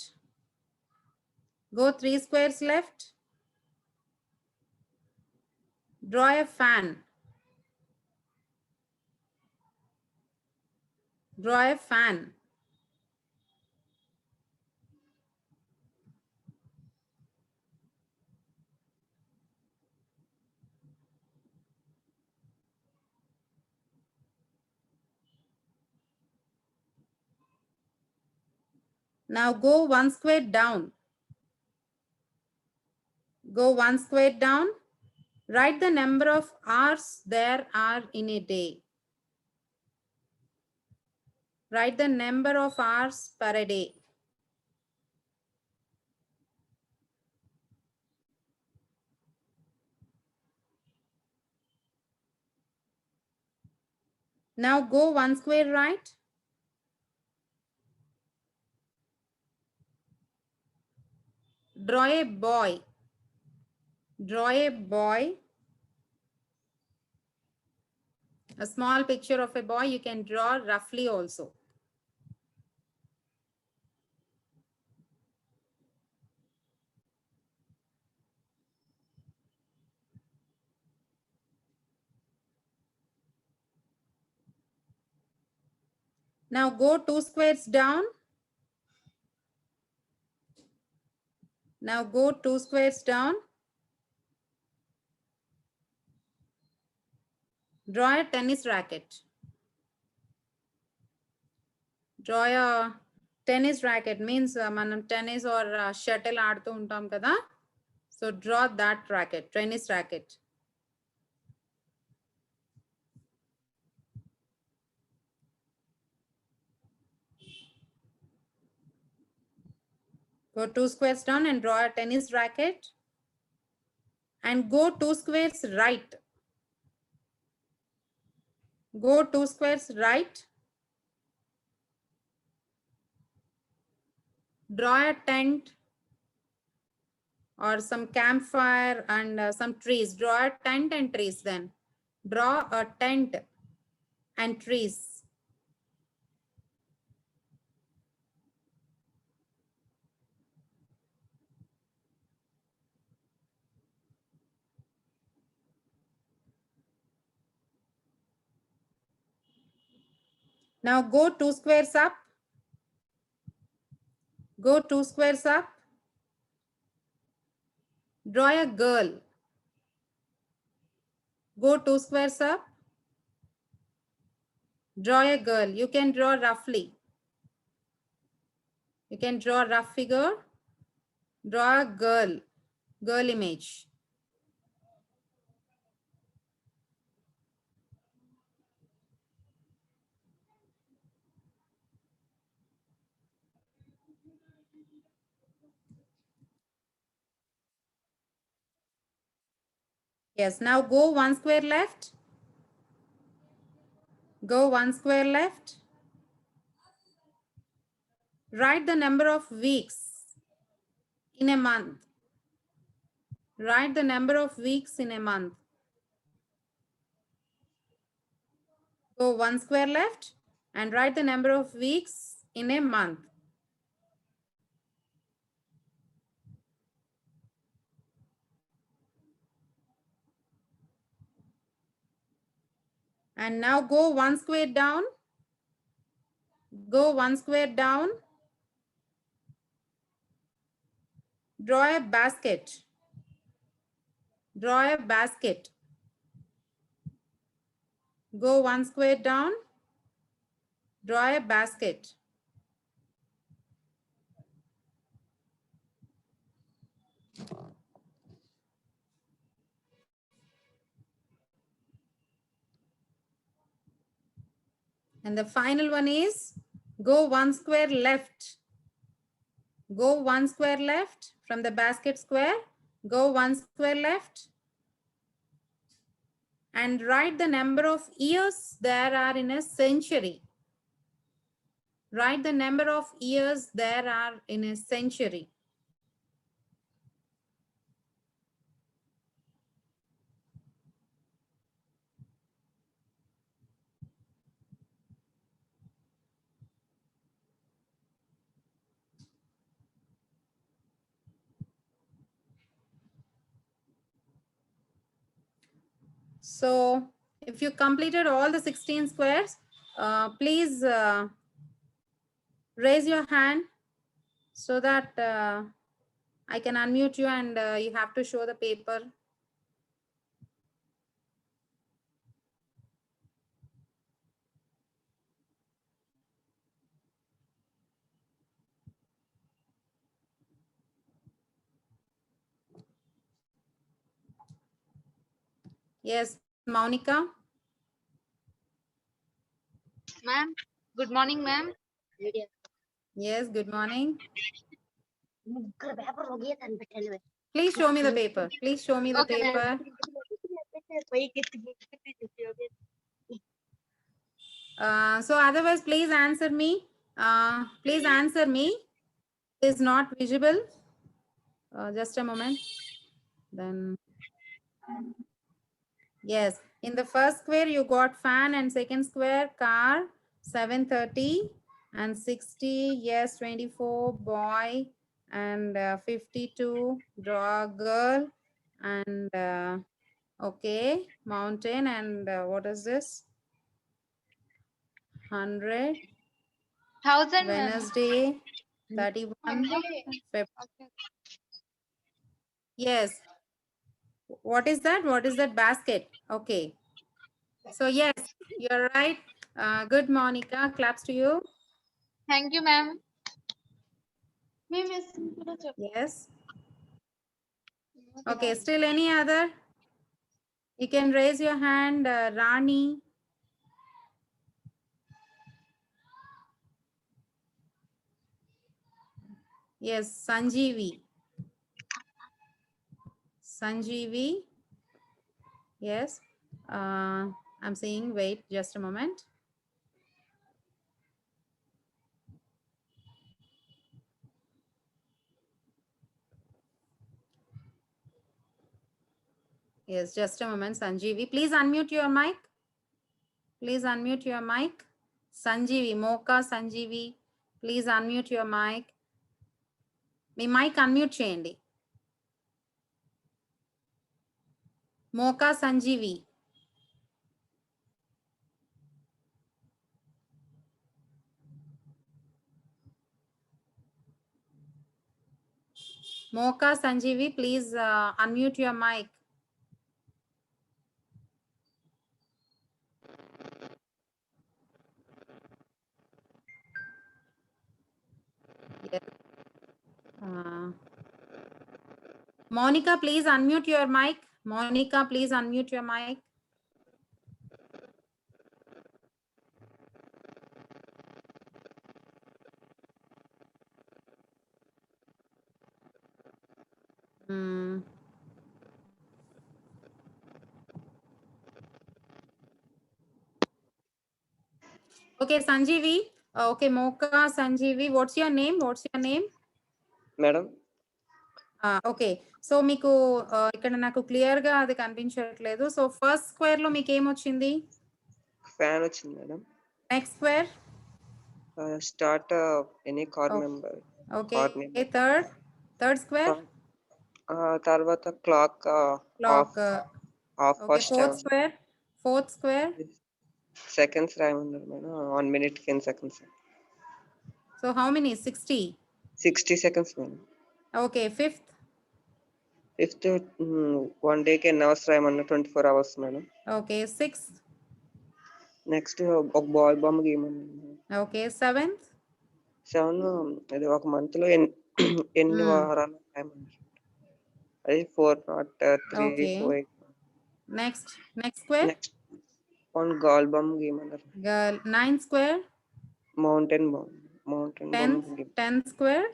Go 3 squares left. Draw a fan. Draw a fan. Now go 1 square down. Go 1 square down. Write the number of hours there are in a day. Write the number of hours per a day. Now go 1 square right. Draw a boy. Draw a boy. A small picture of a boy you can draw roughly also. Now go 2 squares down. Now go 2 squares down. Draw a tennis racket. Draw a tennis racket means manam tennis or shuttle ఆడుతూ ఉంటాం కదా. So draw that racket, tennis racket. Go 2 squares down and draw a tennis racket. And go 2 squares right. Go 2 squares right. Draw a tent or some campfire and some trees. Draw a tent and trees then. Draw a tent and trees. Now go 2 squares up. Go 2 squares up. Draw a girl. Go 2 squares up. Draw a girl. You can draw roughly. You can draw a rough figure. Draw a girl. Girl image. Yes, now go 1 square left. Go 1 square left. Write the number of weeks in a month. Write the number of weeks in a month. Go 1 square left and write the number of weeks in a month. And now go 1 square down. Go 1 square down. Draw a basket. Draw a basket. Go 1 square down. Draw a basket. And the final one is go 1 square left. Go 1 square left from the basket square. Go 1 square left. And write the number of years there are in a century. Write the number of years there are in a century. So if you completed all the 16 squares, please raise your hand so that I can unmute you and you have to show the paper. Yes, Monica. Ma'am, good morning, ma'am. Yes, good morning. Please show me the paper. Please show me the Okay, paper. So otherwise, please answer me. Please answer me. It is not visible. Just a moment. Then, yes. In the first square, you got fan, and second square, car, 730 and 60, yes, 24, boy, and 52, draw girl, and okay, mountain, and what is this? 100, 1000, ma'am. Wednesday, 31, yes. What is that? What is that basket? Okay. So yes, you're right. Good, Monica. Claps to you. Thank you, ma'am. Yes. Okay. Still any other? You can raise your hand, Rani. Yes, Sanjeevi. Sanjeevi. Yes. I'm saying, wait just a moment. Yes, just a moment, Sanjeevi. Please unmute your mic. Please unmute your mic. Sanjeevi, Mocha Sanjeevi. Please unmute your mic. మీ mic unmute చేయండి. Mocha Sanjeevi. Mocha Sanjeevi, please unmute your mic. Yes. Monica, please unmute your mic. Monica, please unmute your mic. Okay, Sanjeevi. Okay, Mocha Sanjeevi. What's your name? What's your name? Madam. Okay. So మీకు ఇక్కడ నాకు clear గా అది కనిపించట్లేదు. So first square లో మీకు ఏమొచ్చింది? Fan వచ్చింది madam. Next square. Start any car Oh, member. Okay. Car member. Third square. తర్వాత clock Clock. off Okay. first Fourth square. seconds రాయమన్నారు madam. 1 minute 10 seconds. So how many? 60. 60 seconds madam. Okay. Fifth. 1 day కి 10 hours రాయమన్నారు. 24 hours madam. Okay. Sixth. Next ఒక ball బొమ్మ గీయమన్నారు. Okay. Seventh. 7 అది ఒక month లో ఎన్ని వారాలు రాయమన్నారు. అది 403 Okay. 48. Next square. Next one girl బొమ్మ గీయమన్నారు. Girl. Ninth square. మౌంటైన్ బొమ్మ 10th square.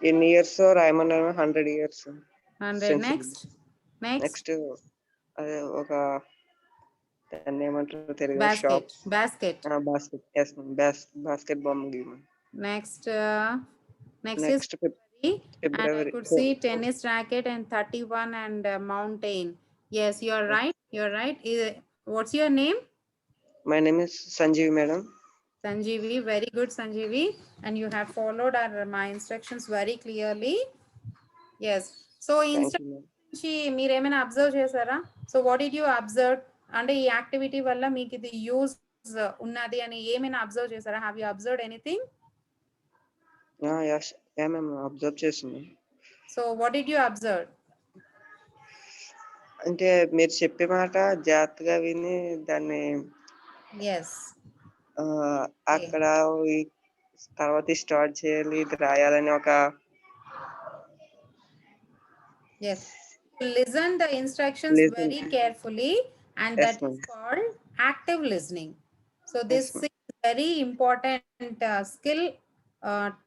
ఎన్ని ఇయర్స్ రాయమన్నారు. 100 years. 100. Next. అదే ఒక దాన్ని ఏమంటారు Telugu Basket. Shop. Basket. Basket. Yes ma'am. Basket బొమ్మ గీయమన్నారు. Next is next February, and I February. could see tennis racket and 31 and mountain. Yes, you are right. You're right. What's your name? My name is Sanjeev madam. Sanjeevi. Very good, Sanjeevi. And you have followed my instructions very clearly. Yes. So instruction మీరు ఏమైనా observe చేశారా? So what did you observe? అంటే ఈ activity వల్ల మీకు ఇది use ఉన్నది అని ఏమైనా అబ్జర్వ్ చేశారా? Have you observed anything? Yes, ma'am. Observe చేస్తున్నాను. So what did you observe? అంటే మీరు చెప్పే మాట జాగ్రత్తగా విని దాన్ని అక్కడ తర్వాత స్టార్ట్ చేయాలి, ఇది రాయాలని ఒక listen the instructions very carefully, and that is called active listening. So this is very important skill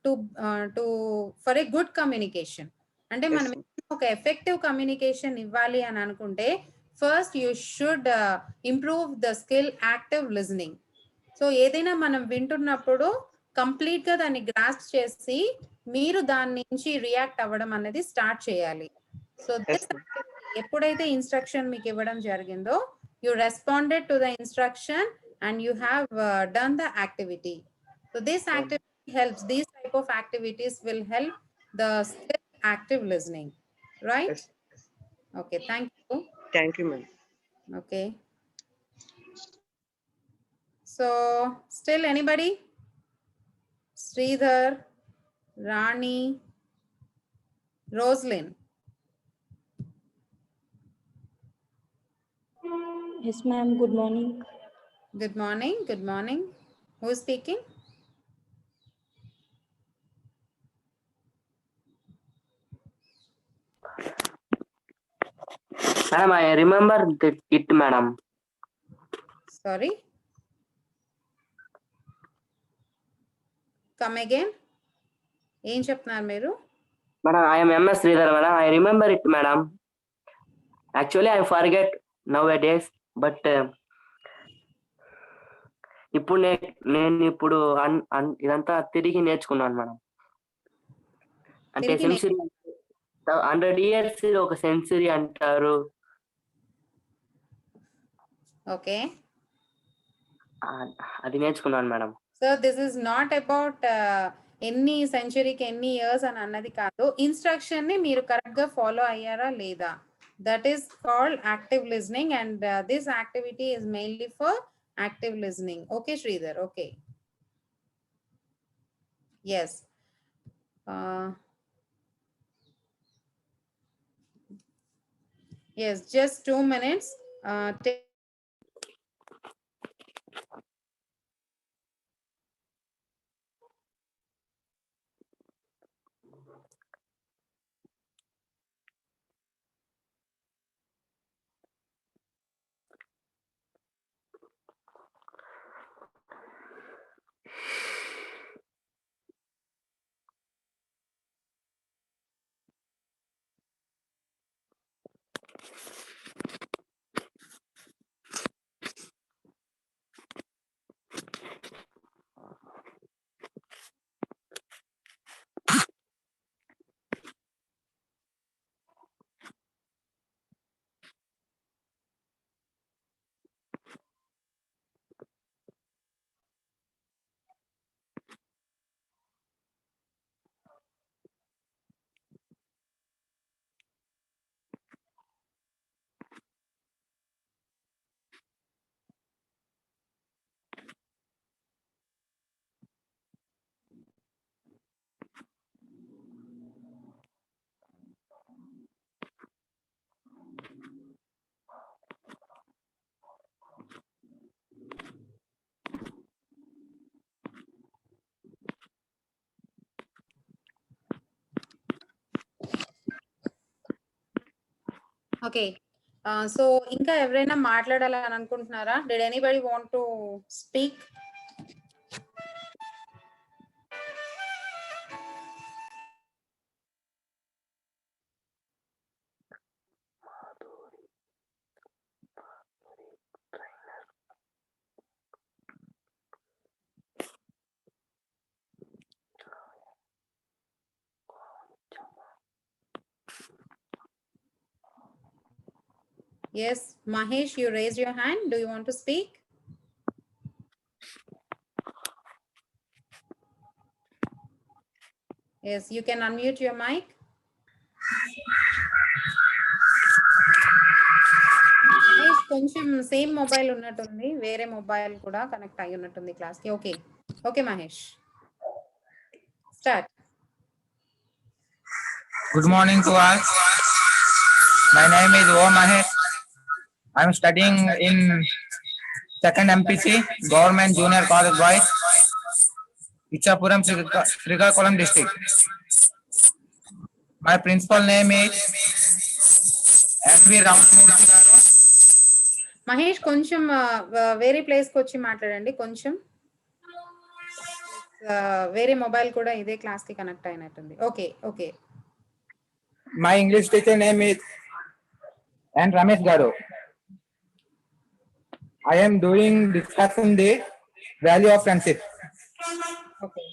to for a good communication. అంటే మనం ఒక ఎఫెక్టివ్ కమ్యూనికేషన్ ఇవ్వాలి అని అనుకుంటే first you should improve the skill active listening. So ఏదైనా మనం వింటున్నప్పుడు complete గా దాన్ని గ్రాస్ప్ చేసి మీరు దాని నుంచి రియాక్ట్ అవ్వడం అనేది స్టార్ట్ చేయాలి. సో దిస్ ఎప్పుడైతే ఇన్స్ట్రక్షన్ మీకు ఇవ్వడం జరిగిందో you responded to the instruction and you have done the activity. So this activity helps, these type of activities will help the skill active listening, right? Yes. Okay, thank you. Thank you, ma'am. Okay. So, still anybody? Sridhar, Rani, Roslyn. Yes, ma'am. Good morning. Good morning. Good morning. Who is speaking? Madam, I remember it, madam. Sorry. Come again. ఏం చెప్తున్నారు మీరు? Madam, I am MS Sridhar, madam. I remember it, madam. Actually, I forget nowadays, but ఇప్పుడు నేను ఇప్పుడు ఇదంతా తిరిగి నేర్చుకున్నాను madam. అంటే సెంచరీ 100 years ఒక సెంచరీ అంటారు. ఓకే, అది నేర్చుకున్నాను madam. So this is not about ఎన్ని సెంచరీకి ఎన్ని ఇయర్స్ అని అన్నది కాదు, ఇన్స్ట్రక్షన్ ని మీరు కరెక్ట్ గా ఫాలో అయ్యారా లేదా, that is called active listening, and this activity is mainly for active listening. Okay Sridhar, okay, yes. Yes, just 2 minutes. Okay. So ఇంకా ఎవరైనా మాట్లాడాలని అనుకుంటున్నారా? Did anybody want to speak? Yes, Mahesh, you raised your hand. Do you want to speak? Yes, you can unmute your mic. Mahesh, కొంచెం same mobile ఉన్నట్టుంది, వేరే mobile కూడా connect అయి ఉన్నట్టుంది క్లాస్ కి. Okay okay Mahesh, start. Good morning to all. My name is O Mahesh. I am studying in 2nd MPC, Government Junior College Boys, Ichapuram, Srikakulam district. My principal name is M.V. Ramanamurthy garu. Mahesh కొంచెం వేరే place కి వచ్చి మాట్లాడండి. కొంచెం వేరే mobile కూడా ఇదే class కి కనెక్ట్ అయినట్టుంది. Okay okay. My English teacher name is N. Ramesh garu. I am doing discussing the value of friendship. Okay.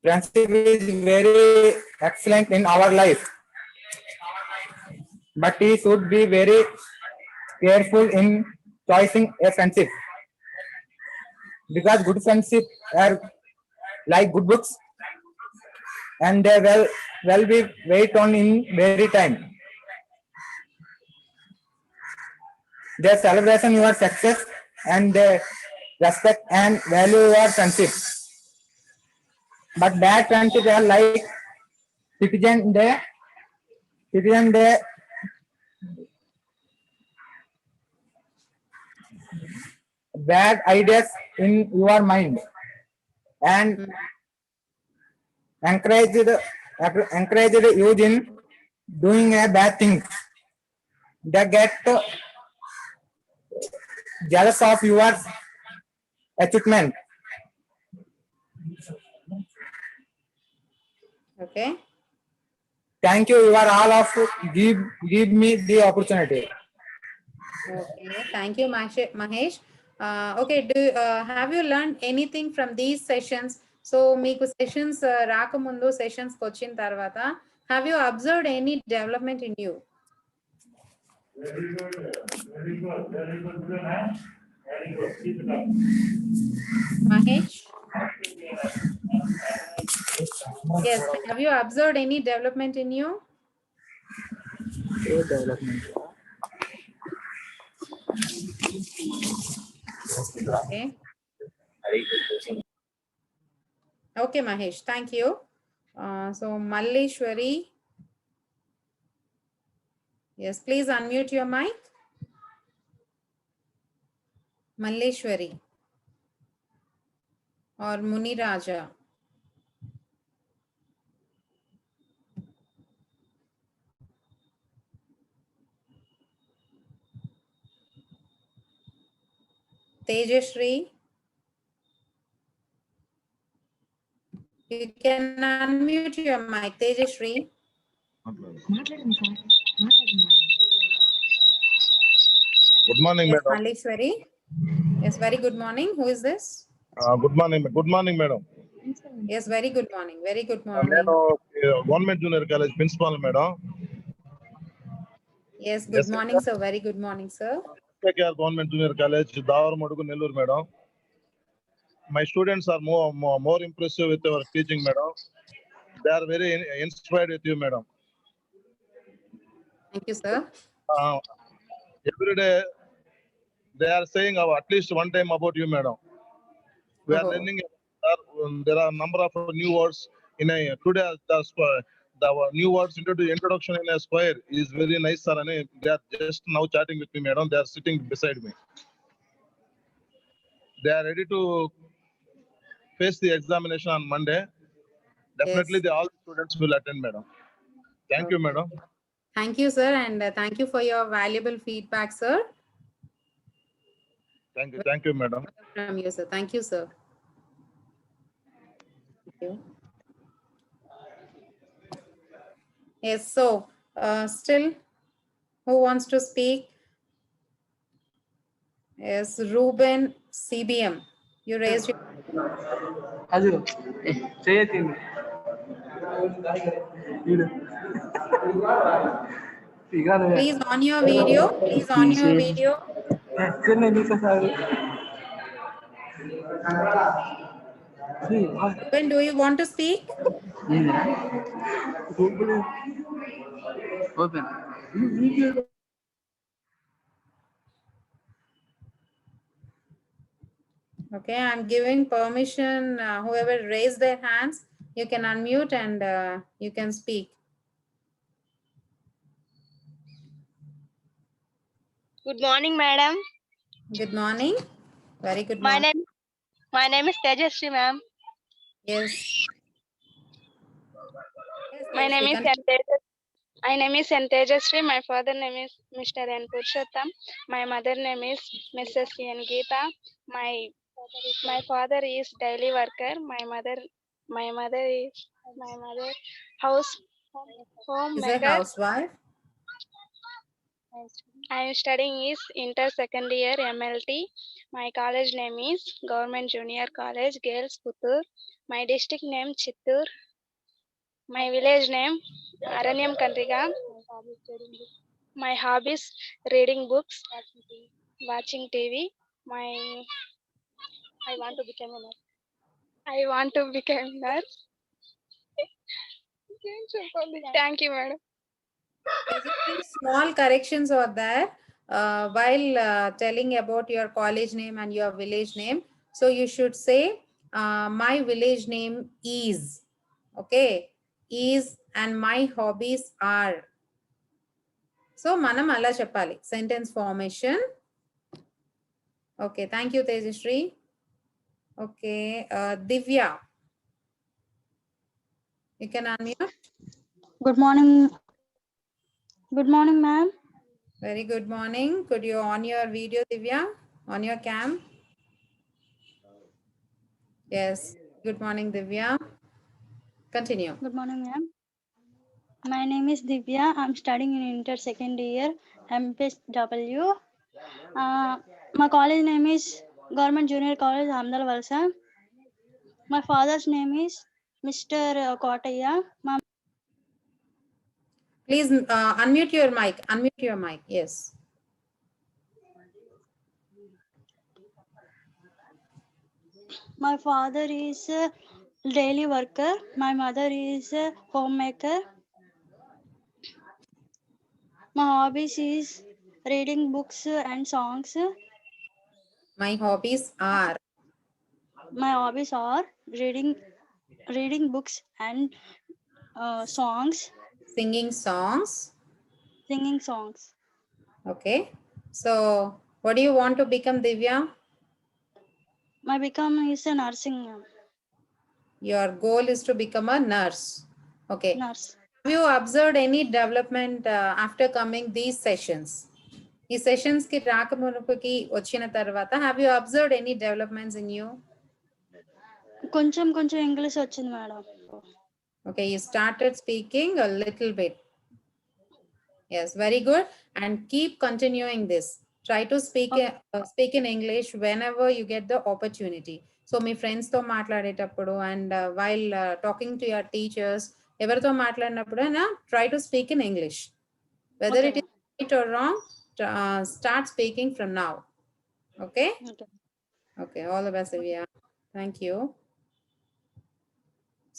Friendship is very excellent in our life, but we should be very careful in choosing a friendship, because good friendship are like good books and they will be wait on in very time. They celebration your success and they respect and value your friendship. But bad friendship are like citizen they bad ideas in your mind and encouraged you in doing a bad thing. They get jealous of your achievement. Okay. Thank you. You are all of give me the opportunity. Okay. Thank you, Mahesh. Okay. Have you learned anything from these sessions? So, మీకు sessions రాకముందు sessions వచ్చిన తర్వాత have you observed any development in you? Very good. Very good. Very good. Very good. Keep it up. Mahesh? Yes. Have you observed any development in you? Development. Okay. Okay, Mahesh. Thank you. So, Malleshwari. Yes, please unmute your mic. Malleshwari or Muni Raja. Tejashri. You can unmute your mic, Tejashri. Good morning, Yes, madam. Malleshwari. Yes, very good morning. Who is this? Good morning. Good morning, madam. Yes, very good morning. Very good morning. నేను government junior college principal madam. Yes, good morning, sir. Very good morning, sir. Government junior college Davaramadugu Nellore madam. My students are more impressive with your teaching, madam. They are very inspired with you, madam. Thank you, sir. Every day they are saying at least one time about you, madam. We are learning. There are a number of new words in a today. The new words into the introduction in a square is very nice, sir. And they are just now chatting with me, madam. They are sitting beside me. They are ready to face the examination on Monday. Definitely, Yes. all students will attend, madam. Thank you, madam. Thank you, sir, and thank you for your valuable feedback, sir. Thank you, madam. From you, sir. Thank you, sir. Thank you. Yes, so still, who wants to speak? Yes, Ruben CBM. You raised your Please on your video. Please on your video. Ruben, do you want to speak? Open. Okay, I'm giving permission. Whoever raised their hands, you can unmute and you can speak. Good morning, madam. Good morning. Very good morning. My name is Tejasri, ma'am. Yes. My name is Tejasri. My father name is Mr. N. Purushottam. My mother name is Mrs. N. Geeta. My father is daily worker. My mother is home Is a maker. housewife. I am studying is inter second year MLT. My college name is Government Junior College, Girls, Puttur. My district name Chittur. My village name Aranyam Kandriga. My hobbies reading books, watching TV. I want to become a nurse. I want to become a nurse. Thank you, madam. Small corrections are there while telling about your college name and your village name. So you should say, my village name is, okay, is and my hobbies are. So manam alla cheppali. Sentence formation. Okay, thank you, Tejasri. Okay, Divya. You can unmute. Good morning. Good morning, ma'am. Very good morning. Could you on your video, Divya? On your cam? Yes. Good morning, Divya. Continue. Good morning, ma'am. My name is Divya. I'm studying in inter second year MPSW. My college name is Government Junior College, Amdal Valsa. My father's name is Mr. Kotaya. Please unmute your mic. Unmute your mic. Yes. My father is a daily worker. My mother is a homemaker. My hobbies is reading books and songs. My hobbies are. My hobbies are reading books and songs. Singing songs. Singing songs. Okay. So, what do you want to become, Divya? My become is a nursing. Your goal is to become a nurse. Okay. Nurse. Have you observed any development after coming these sessions? ఈ sessions కి రాకమునుపుకి వచ్చిన తర్వాత have you observed any developments in you? కొంచెం English వచ్చింది madam. Okay, you started speaking a little bit. Yes, very good. And keep continuing this. Try to speak in English whenever you get the opportunity. So, me friends తో మాట్లాడేటప్పుడు and while talking to your teachers, ఎవరితో మాట్లాడినప్పుడు try to speak in English. Whether it is right or wrong, start speaking from now. Okay? Okay, all the best, Divya. Thank you.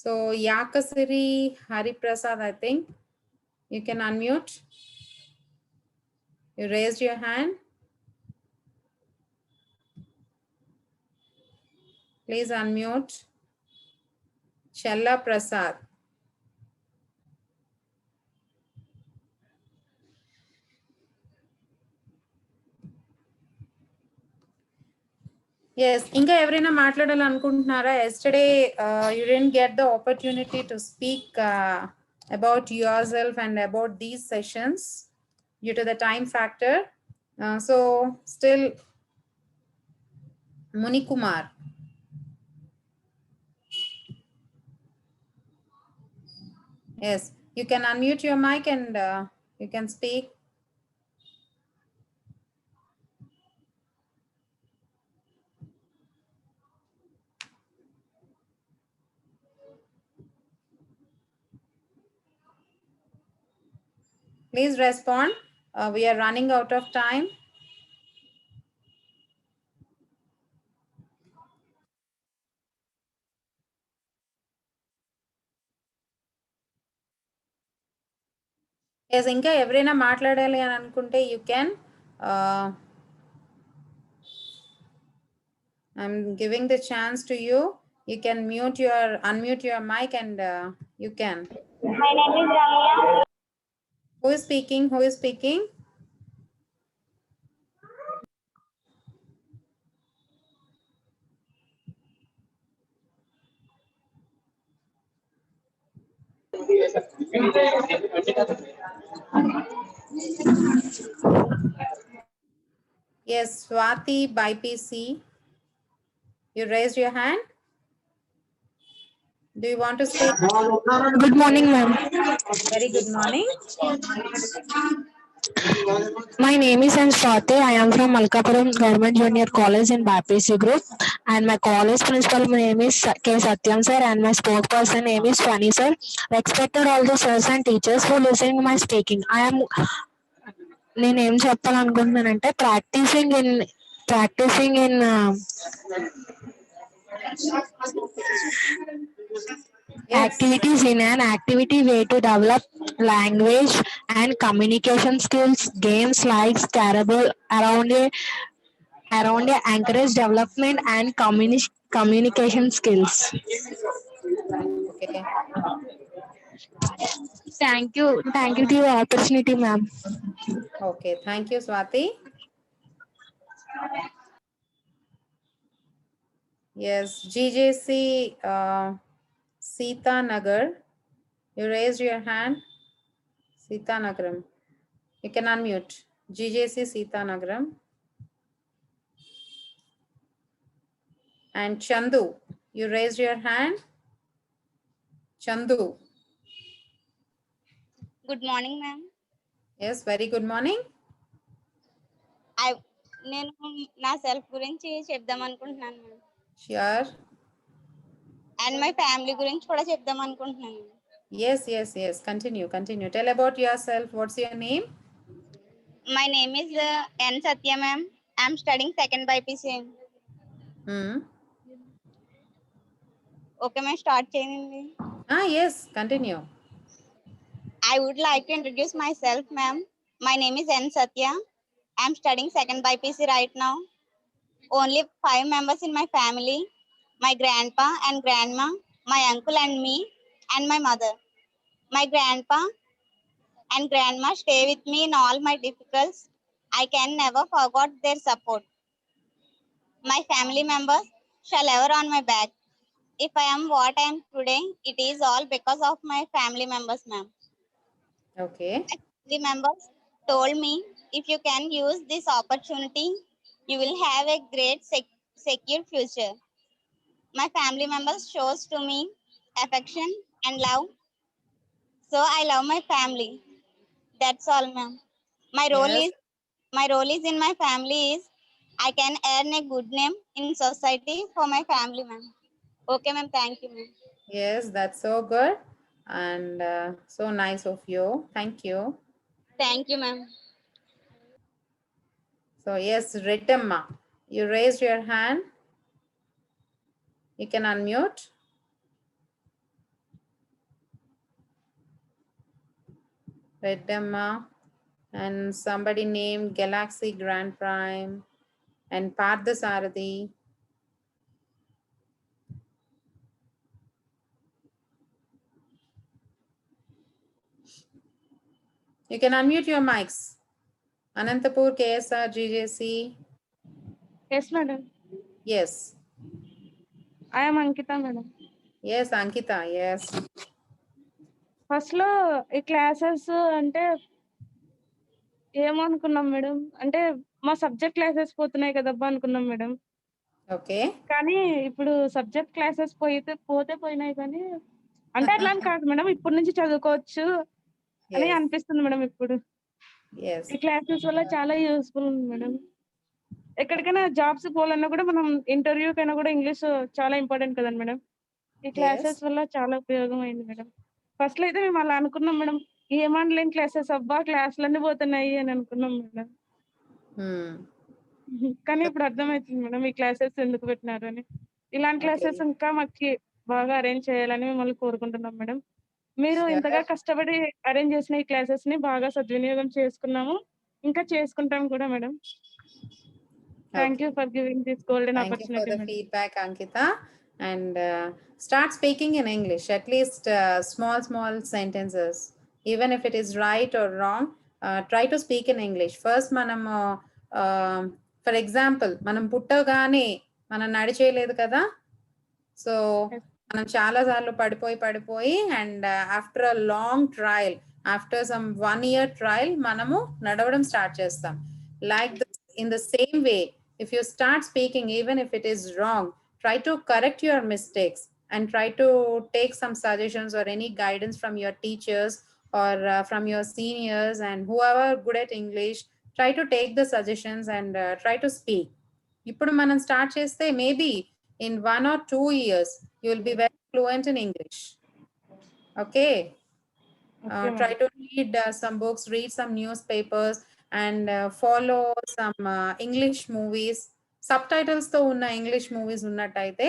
So, Yakasiri Hari Prasad, I think you can unmute. You raised your hand. Please unmute. Chella Prasad. Yes, ఇంకా ఎవరైనా మాట్లాడాలనుకుంటున్నారా? Yesterday you didn't get the opportunity to speak about yourself and about these sessions due to the time factor. So still Munikumar. Yes, you can unmute your mic and you can speak. Please respond. We are running out of time. Yes, ఇంకా ఎవరైనా మాట్లాడాలి అని అనుకుంటే you can. I'm giving the chance to you. You can unmute your mic and you can. My name is Ramya. Who is speaking? Who is speaking? Yes, Swati by PC. You raised your hand. Do you want to speak? Good morning, ma'am. Very good morning. My name is Swati. I am from Malkapuram Government Junior College in BPC Group, and my college principal name is K. Satyam sir, and my spokesperson name is Fani sir. Respected all the sirs and teachers who listen to my speaking. నేను ఏం చెప్పాలనుకుంటున్నానంటే practising in activities in an activity way to develop language and communication skills. Games like Scrabble around a encourage development and communication skills. Okay. Thank you to your opportunity, ma'am. Okay, thank you, Swati. Yes, GJC Sita Nagar. You raised your hand. Sita Nagaram. You can unmute. GJC Sita Nagaram. And Chandu. You raised your hand. Chandu. Good morning, ma'am. Yes, very good morning. నేను నా self గురించి చెప్దాం అనుకుంటున్నాను ma'am. Sure. And my family గురించి కూడా చెప్దాం అనుకుంటున్నాను. Yes. Continue. Tell about yourself. What's your name? My name is N Satya, ma'am. I'm studying second BPC. Okay, ma'am. Start చేయండి. Yes. Continue. I would like to introduce myself, ma'am. My name is N Satya. I'm studying second BPC right now. Only 5 members in my family. My grandpa and grandma, my uncle and me, and my mother. My grandpa and grandma stay with me in all my difficulties. I can never forget their support. My family members shall ever on my back. If I am what I am today, it is all because of my family members, ma'am. Okay. My family members told me, if you can use this opportunity, you will have a great secure future. My family members shows to me affection and love. So I love my family. That's all, ma'am. My role is in my family is I can earn a good name in society for my family, ma'am. Okay, ma'am. Thank you, ma'am. Yes, that's so good and so nice of you. Thank you. Thank you, ma'am. So yes, Ritamma, you raised your hand. You can unmute. Ritamma and somebody named Galaxy Grand Prime and Parthasarathi. You can unmute your mics. Anantapur, KSR, GJC. Yes, madam. Yes. I am Ankita, madam. Yes, Ankita. Yes. First లో ఈ classes అంటే ఏమనుకున్నాం madam, అంటే మా subject classes పోతున్నాయి కదబ్బా అనుకున్నాం madam. Okay. కానీ ఇప్పుడు సబ్జెక్ట్ క్లాసెస్ పోతే పోయినాయి కానీ, అంటే అట్లా అని కాదు మేడం, ఇప్పటి నుంచి చదువుకోవచ్చు అని Yes. అనిపిస్తుంది మేడం ఇప్పుడు. Yes. ఈ క్లాసెస్ వల్ల చాలా యూస్ఫుల్ ఉంది మేడం. ఎక్కడికైనా జాబ్స్ పోవాలన్నా కూడా మనం ఇంటర్వ్యూ కైనా కూడా ఇంగ్లీష్ చాలా ఇంపార్టెంట్ కదండి మేడం. ఈ క్లాసెస్ వల్ల చాలా ఉపయోగం అయింది మేడం. ఫస్ట్ లో అయితే మేము అలా అనుకున్నాం మేడం, ఏం ఆన్లైన్ క్లాసెస్ అబ్బా క్లాసులన్నీ పోతున్నాయి అని అనుకున్నాం మేడం. కానీ ఇప్పుడు అర్థమవుతుంది మేడం ఈ క్లాసెస్ ఎందుకు పెట్టినారు అని. ఇలాంటి క్లాసెస్ ఇంకా మాకు బాగా అరేంజ్ చేయాలని మిమ్మల్ని కోరుకుంటున్నాం మేడం. మీరు ఇంతగా కష్టపడి అరేంజ్ చేసిన ఈ క్లాసెస్ ని బాగా సద్వినియోగం చేసుకున్నాము, ఇంకా చేసుకుంటాం కూడా madam. Thank you for giving this golden Thank you opportunity, for the madam. feedback, Ankita. And start speaking in English, at least small sentences. Even if it is right or wrong, try to speak in English. First, మనము for example, మనం పుట్టగానే మనం నడిచేయలేదు కదా. So మనం చాలా సార్లు పడిపోయి and after a long trial, after some 1 year trial మనము నడవడం స్టార్ట్ చేస్తాం. Like in the same way, if you start speaking, even if it is wrong, try to correct your mistakes and try to take some suggestions or any guidance from your teachers or from your seniors and whoever good at English. Try to take the suggestions and try to speak. ఇప్పుడు మనం start చేస్తే maybe in 1 or 2 years you will be very fluent in English. Okay. Try to read some books, read some newspapers and follow some English movies. Subtitles తో ఉన్న English movies ఉన్నట్టయితే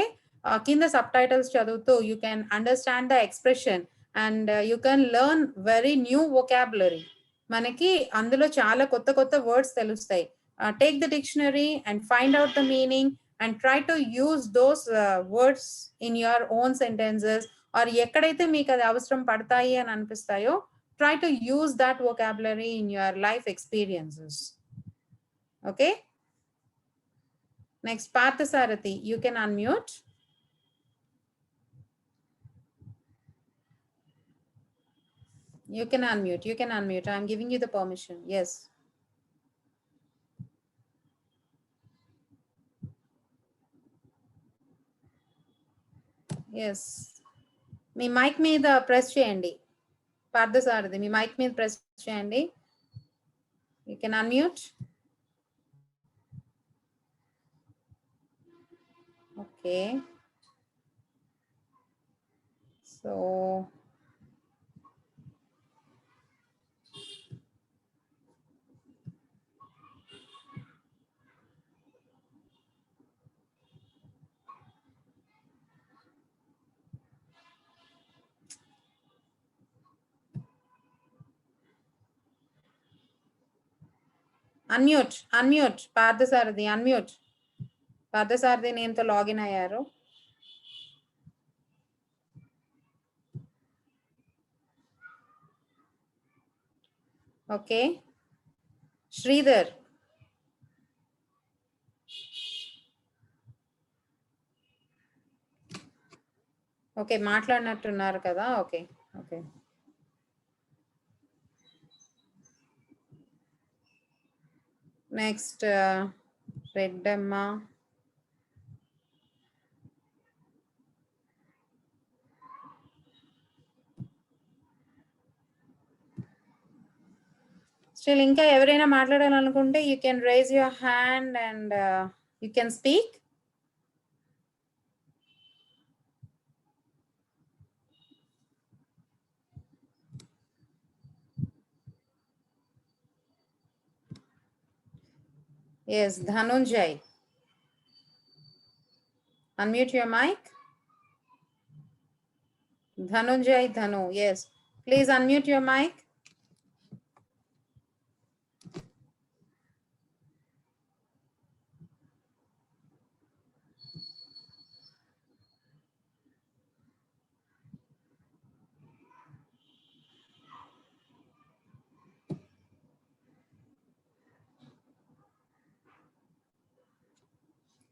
కింద subtitles చదువుతూ you can understand the expression and you can learn very new vocabulary. మనకి అందులో చాలా కొత్త words తెలుస్తాయి. Take the dictionary and find out the meaning and try to use those words in your own sentences, or ఎక్కడైతే మీకు అది అవసరం పడతాయి అని అనిపిస్తాయో try to use that vocabulary in your life experiences. Okay. Next, Parthasarathi, you can unmute. You can unmute. I'm giving you the permission. Yes. Yes. మీ mic మీద press చేయండి. పార్థసారథి మీ మైక్ మీద ప్రెస్ చేయండి. You can unmute. Okay. So unmute Parthasarathi unmute. Parthasarathi నేమ్తో login అయ్యారు. Okay. Sridhar okay మాట్లాడినట్టున్నారు కదా. ఓకే. నెక్స్ట్ రెడ్డమ్మ. స్టిల్ ఇంకా ఎవరైనా మాట్లాడాలనుకుంటే you can raise your hand and you can speak. Yes, Dhanunjay. Unmute your mic. Dhanunjay Dhanu. Yes. Please unmute your mic.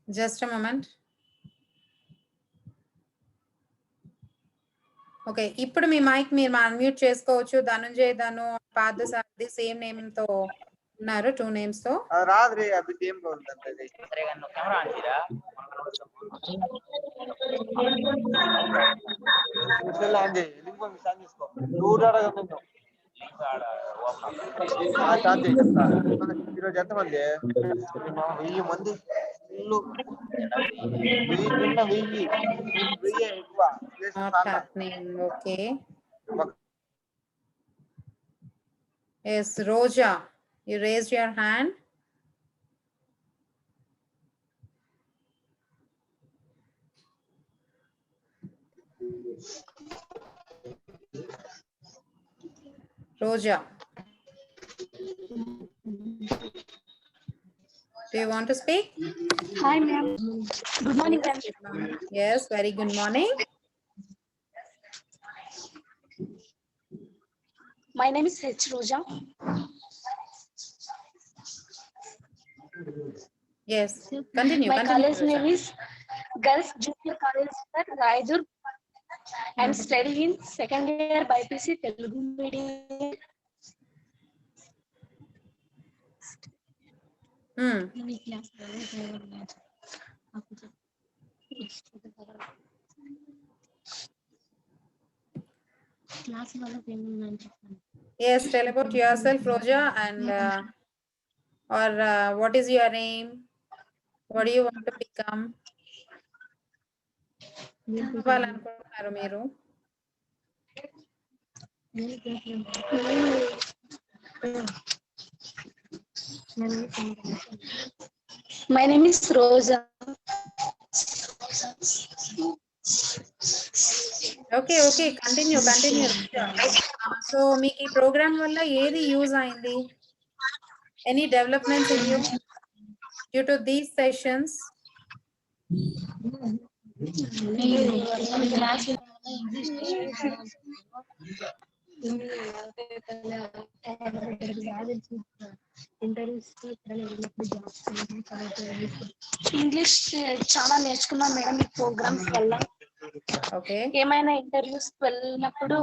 Just a moment. Okay, ఇప్పుడు మీ mic మీరు unmute చేసుకోవచ్చు. ధనుంజయ్, ధను, Parthasarathi same name తో ఉన్నారు, 2 names తో. రాత్రి అది సేమ్ లో ఉందండి. ఈరోజు ఎంతమంది? 1000 మంది. 1000 ఎక్కువ. Not happening. Okay. Yes, Roja, you raised your hand. Roja, do you want to speak? Hi, ma'am. Good morning, ma'am. Yes, very good morning. My name is H. Roja. Yes, continue. My continue, college Roja. name is Girls Junior College at Raidur. I'm studying in second year BPC Telugu medium. Yes, tell about yourself, Roja, and what is your aim? What do you want to become? అవ్వాలనుకుంటున్నారు మీరు? My name is Rosa. Okay okay, continue continue. So మీకు ఈ programme వల్ల ఏది use అయింది? Any developments in you due to these sessions? English చాలా నేర్చుకున్నాం madam ఈ programmes వల్ల. ఓకే, ఏమైనా ఇంటర్వ్యూస్ వెళ్ళినప్పుడు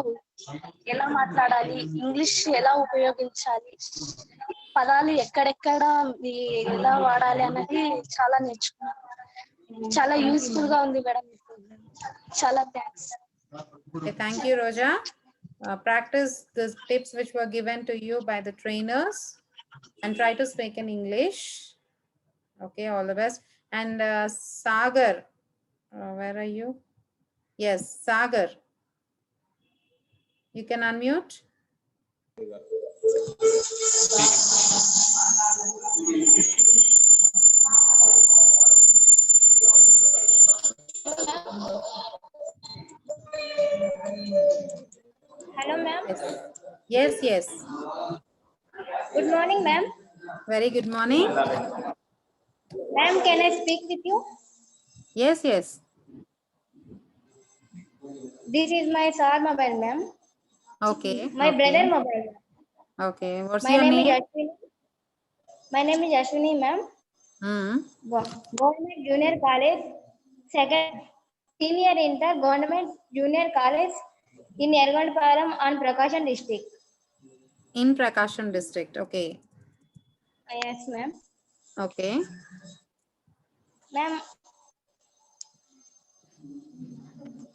ఎలా మాట్లాడాలి, ఇంగ్లీష్ ఎలా ఉపయోగించాలి, పదాలు ఎక్కడెక్కడ ఎలా వాడాలి అన్నది చాలా నేర్చుకున్నాం. చాలా యూస్ఫుల్ గా ఉంది మేడం ఈ ప్రోగ్రామ్. చాలా thanks. Okay, thank you, Roja. Practice the tips which were given to you by the trainers and try to speak in English. Okay, all the best. And Sagar, where are you? Yes, Sagar. You can unmute. Hello, ma'am. Yes, yes. Good morning, ma'am. Very good morning. Ma'am, can I speak with you? Yes, yes. This is my sir mobile, ma'am. Okay. My okay. brother mobile. Okay. What's My your name name? is Ashwini. My name is Ashwini, ma'am. Government Junior College, second senior inter Government Junior College in Ergonparam on Prakasam district. In Prakasam district. Okay. Yes, ma'am. Okay. Ma'am,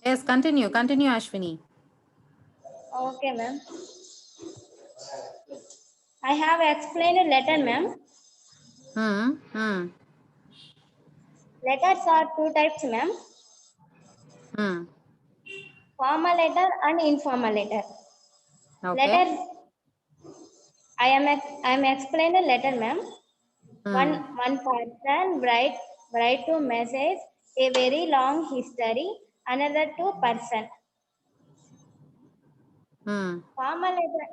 Yes, continue. Continue, Ashwini. okay, ma'am. I have explained a letter, ma'am. Letters are 2 types, ma'am. Formal letter and informal letter. Okay. Letter, I am explaining a letter, ma'am. One person write to message a very long history, another to person. Formal letter.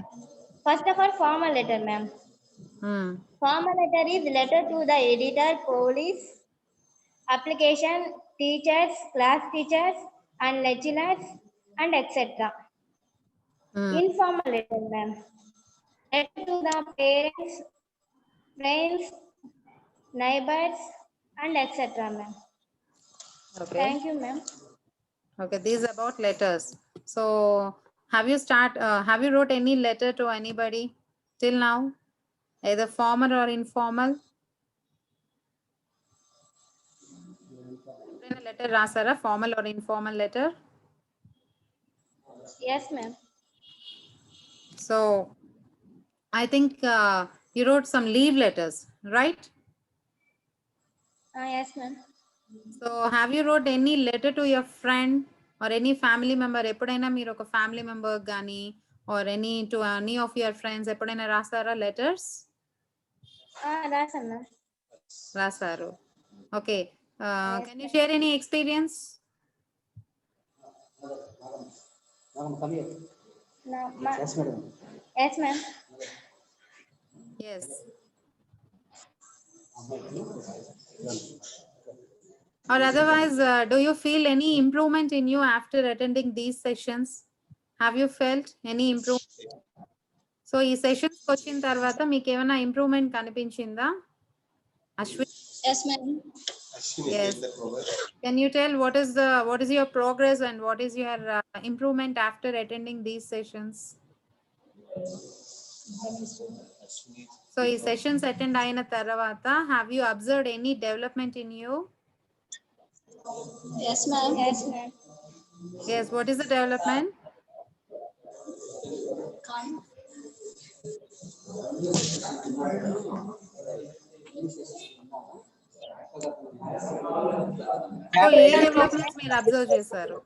First of all, formal letter, ma'am. Formal letter is letter to the editor, police, application, teachers, class teachers, and lecturers, and etc. Informal letter, ma'am. Letter to the parents, friends, neighbors, and etc. ma'am. Okay. Thank you, ma'am. Okay, this is about letters. So have you wrote any letter to anybody till now? Either formal or informal? Letter rasara, formal or informal letter? Yes, ma'am. So I think you wrote some leave letters, right? Yes, ma'am. So have you wrote any letter to your friend or any family member? ఎప్పుడైనా మీరు ఒక family member గాని or to any of your friends ఎప్పుడైనా రాసారా letters? రాసాను, ma'am. రాసారు. Okay. Can you share any experience? Yes, madam. Yes, ma'am. Yes. Or otherwise, do you feel any improvement in you after attending these sessions? Have you felt any improvement? So, ఈ sessions వచ్చిన తర్వాత మీకు ఏమైనా improvement కనిపించిందా? Ashwin? Yes, ma'am. Yes. Can you tell what is your progress and what is your improvement after attending these sessions? So, ఈ sessions attend అయిన తర్వాత have you observed any development in you? Yes, ma'am. Yes, ma'am. Yes, what is the development? So, A developments మీరు observe చేశారు?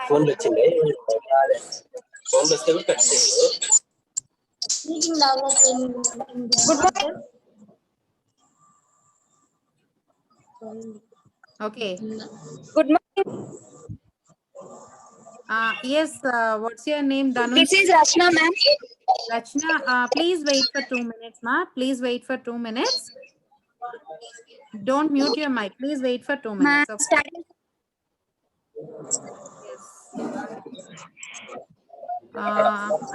Phone వచ్చింది phone వస్తే కూడా cut చేయండి. Speaking development. Good morning. Okay. Good morning. Yes, what's your name, Dhanush? This is Rachna, ma'am. Rachna, please wait for 2 minutes, ma. Please wait for 2 minutes. Don't mute your mic. Please wait for 2 minutes. Okay. Yes.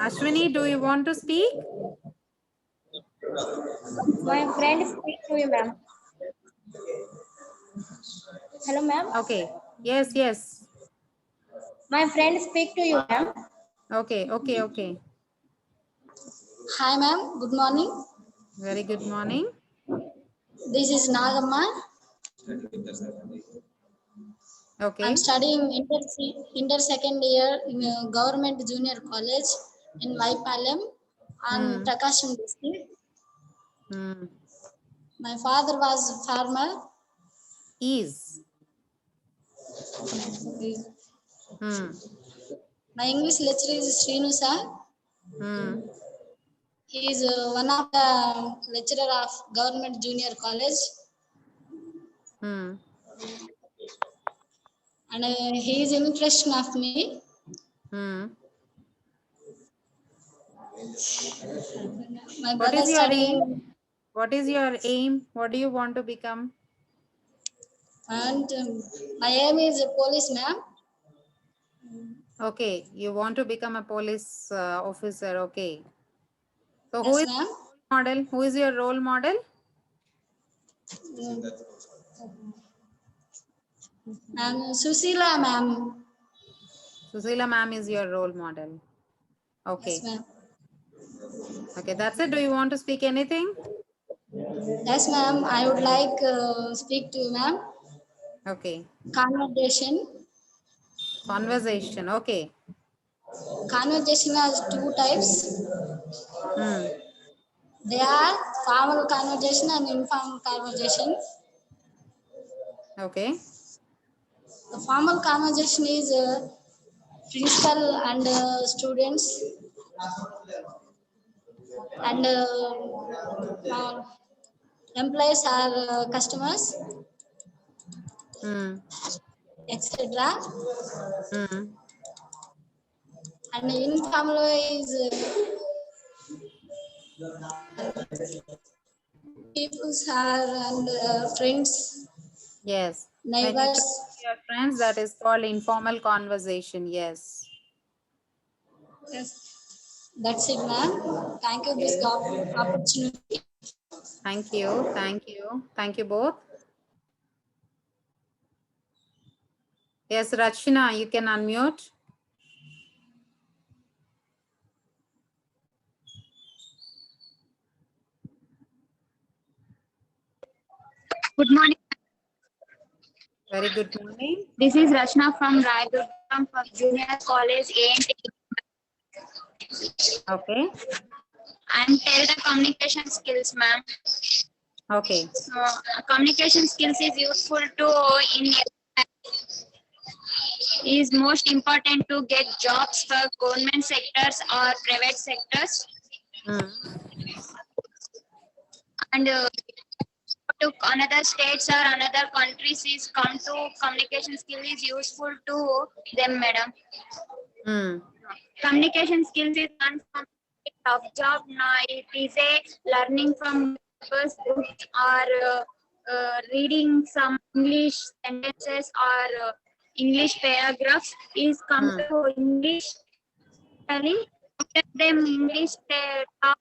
Ashwini, do you want to speak? My friend speak to you, ma'am. Hello, ma'am. Okay. Yes, yes. My friend speak to you, ma'am. Okay. Hi, ma'am. Good morning. Very good morning. This is Nagamma. Okay. I'm studying inter second year in a government junior college in Vaipalam and Prakasham district. My father was farmer. Is. My English lecturer is Srinu sir. He is one of the lecturer of government junior college. And he is interested of me. My What brother is your studying. aim? What is your aim? What do you want to become? And my aim is a police, ma'am. Okay, you want to become a police officer. Okay. So who Yes, is ma'am. model? Who is your role model? Susila, ma'am. Susila ma'am is your role model. Okay. Yes, ma'am. Okay, that's it. Do you want to speak anything? Yes, ma'am. I would like speak to you, ma'am. Okay. Conversation. Conversation. Okay. Conversation has two types. They are formal conversation and informal conversation. Okay. The formal conversation is principal and students and employees are customers, etc. And informal is people are and friends. Yes. Neighbors. Your friends, that is called informal conversation. Yes. Yes. That's it, ma'am. Thank you for this opportunity. Thank you. Thank you. Thank you both. Yes, Rachna, you can unmute. Good morning. Very good morning. This is Rachna from Raidurgam from Junior College A&T. Okay. I'm Telda Communication Skills, ma'am. Okay. So, communication skills is useful to in is most important to get jobs for government sectors or private sectors. And to another states or another countries is come to communication skill is useful to them, madam. Communication skills is one from tough job. Now it is a learning from first books or reading some English sentences or English paragraphs is come to English. After them English they talk,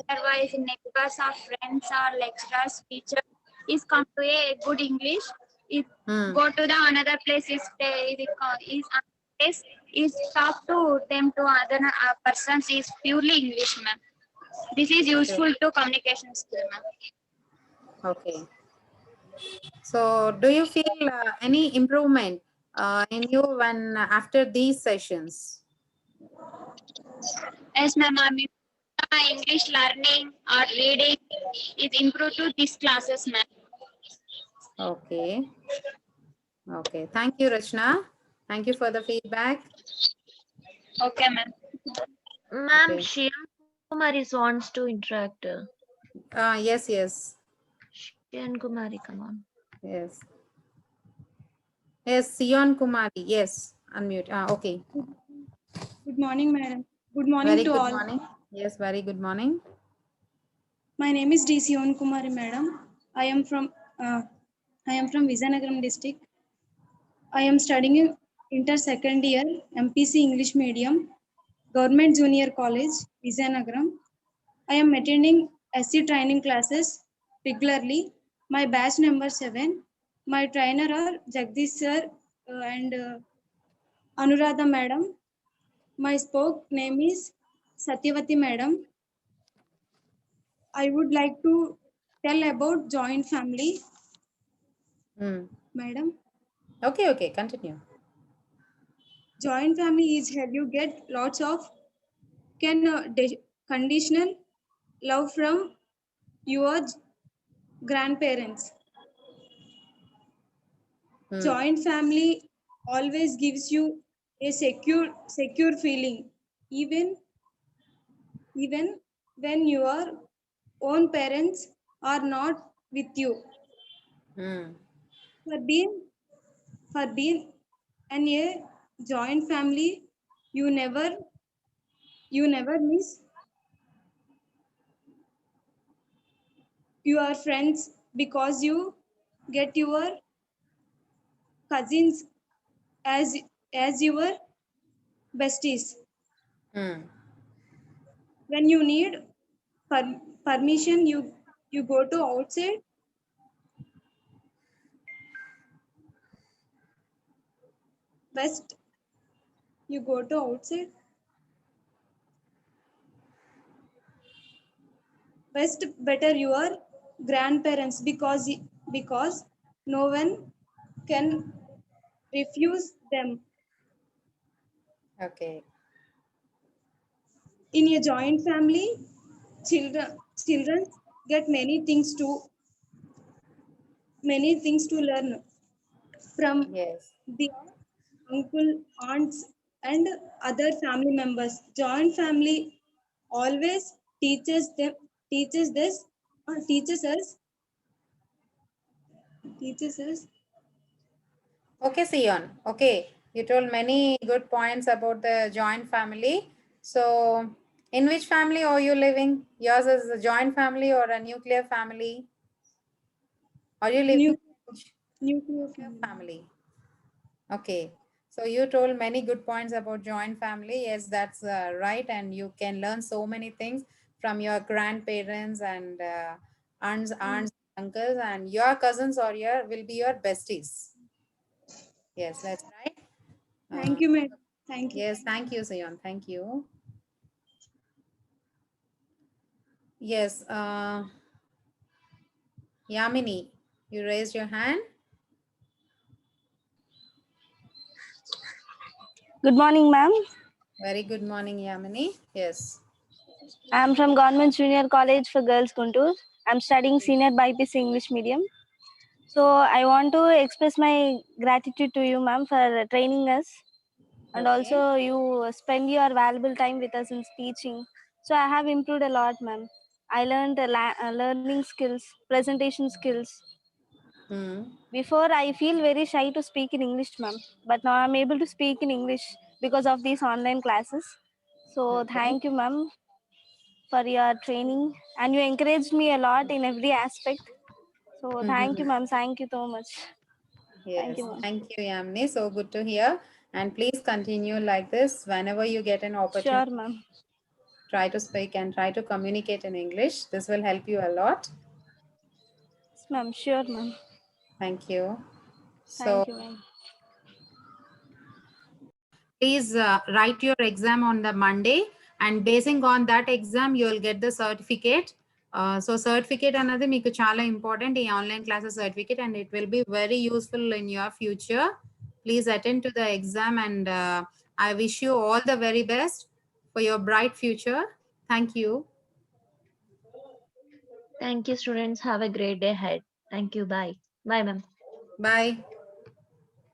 otherwise neighbors or friends or lecturers, teachers is come to a good English. It go to the another place is place is talk to them to other persons is purely English, ma'am. This is useful to communication skill, ma'am. Okay. So, do you feel any improvement in you when after these sessions? Yes, ma'am. English learning or reading is improved to these classes, ma'am. Okay. Okay. Thank you, Rachna. Thank you for the feedback. Okay, ma'am. Ma'am, Okay. Shyam Kumari wants to interact. Yes, yes. Shyam Kumari, come on. Yes. Yes, Sion Kumari. Yes. Unmute. Okay. Good morning, madam. Good morning Very to good all. morning. Yes, very good morning. My name is D. Sion Kumari, madam. I am from Vizianagaram district. I am studying in inter second year MPC English medium, Government Junior College, Vizianagaram. I am attending SC training classes regularly. My batch number 7. My trainer are Jagdish sir and Anuradha madam. My spoke name is Satyavati madam. I would like to tell about joint family. Madam, Okay, okay. Continue. joint family is where you get lots of conditional love from your grandparents. Joint family always gives you a secure feeling, even when your own parents are not with you. For being in a joint family, you never miss your friends because you get your cousins as your besties. When you need permission, you go to outside. Best you go to outside. Best better your grandparents because no one can refuse them. Okay. In a joint family, children get many things to learn from the uncle, aunts, and other family members. Joint family always teaches us Okay, Sion. Okay. You told many good points about the joint family. So, in which family are you living? Yours is a joint family or a nuclear family? Are you living nuclear family? Okay. So you told many good points about joint family. Yes, that's right. And you can learn so many things from your grandparents and aunts, uncles, and your cousins or will be your besties. Yes, that's right. Thank you, madam. Thank you. Yes, thank you, Sayan. Thank you. Yes, Yamini, you raised your hand. Good morning, ma'am. Very good morning, Yamini. Yes. I'm from Government Junior College for Girls, Guntur. I'm studying senior BPC English medium. So I want to express my gratitude to you, ma'am, for training us. And also you spend your valuable time with us in teaching. So I have improved a lot, ma'am. I learned learning skills, presentation skills. Before I feel very shy to speak in English, ma'am. But now I'm able to speak in English because of these online classes. So thank you, ma'am, for your training, and you encouraged me a lot in every aspect. So thank you, ma'am. Thank you so much. Yes, ma'am. thank you, Yamini. So good to hear. And please continue like this whenever you get an opportunity. Sure, ma'am. Try to speak and try to communicate in English. This will help you a lot. Yes, ma'am. Sure, ma'am. Thank you. Thank you, ma'am. Please write your exam on the Monday, and basing on that exam you will get the certificate. So certificate another meeku chala important ee online classes certificate, and it will be very useful in your future. Please attend to the exam, and I wish you all the very best for your bright future. Thank you. Thank you, students. Have a great day ahead. Thank you. Bye. Bye, ma'am. Bye.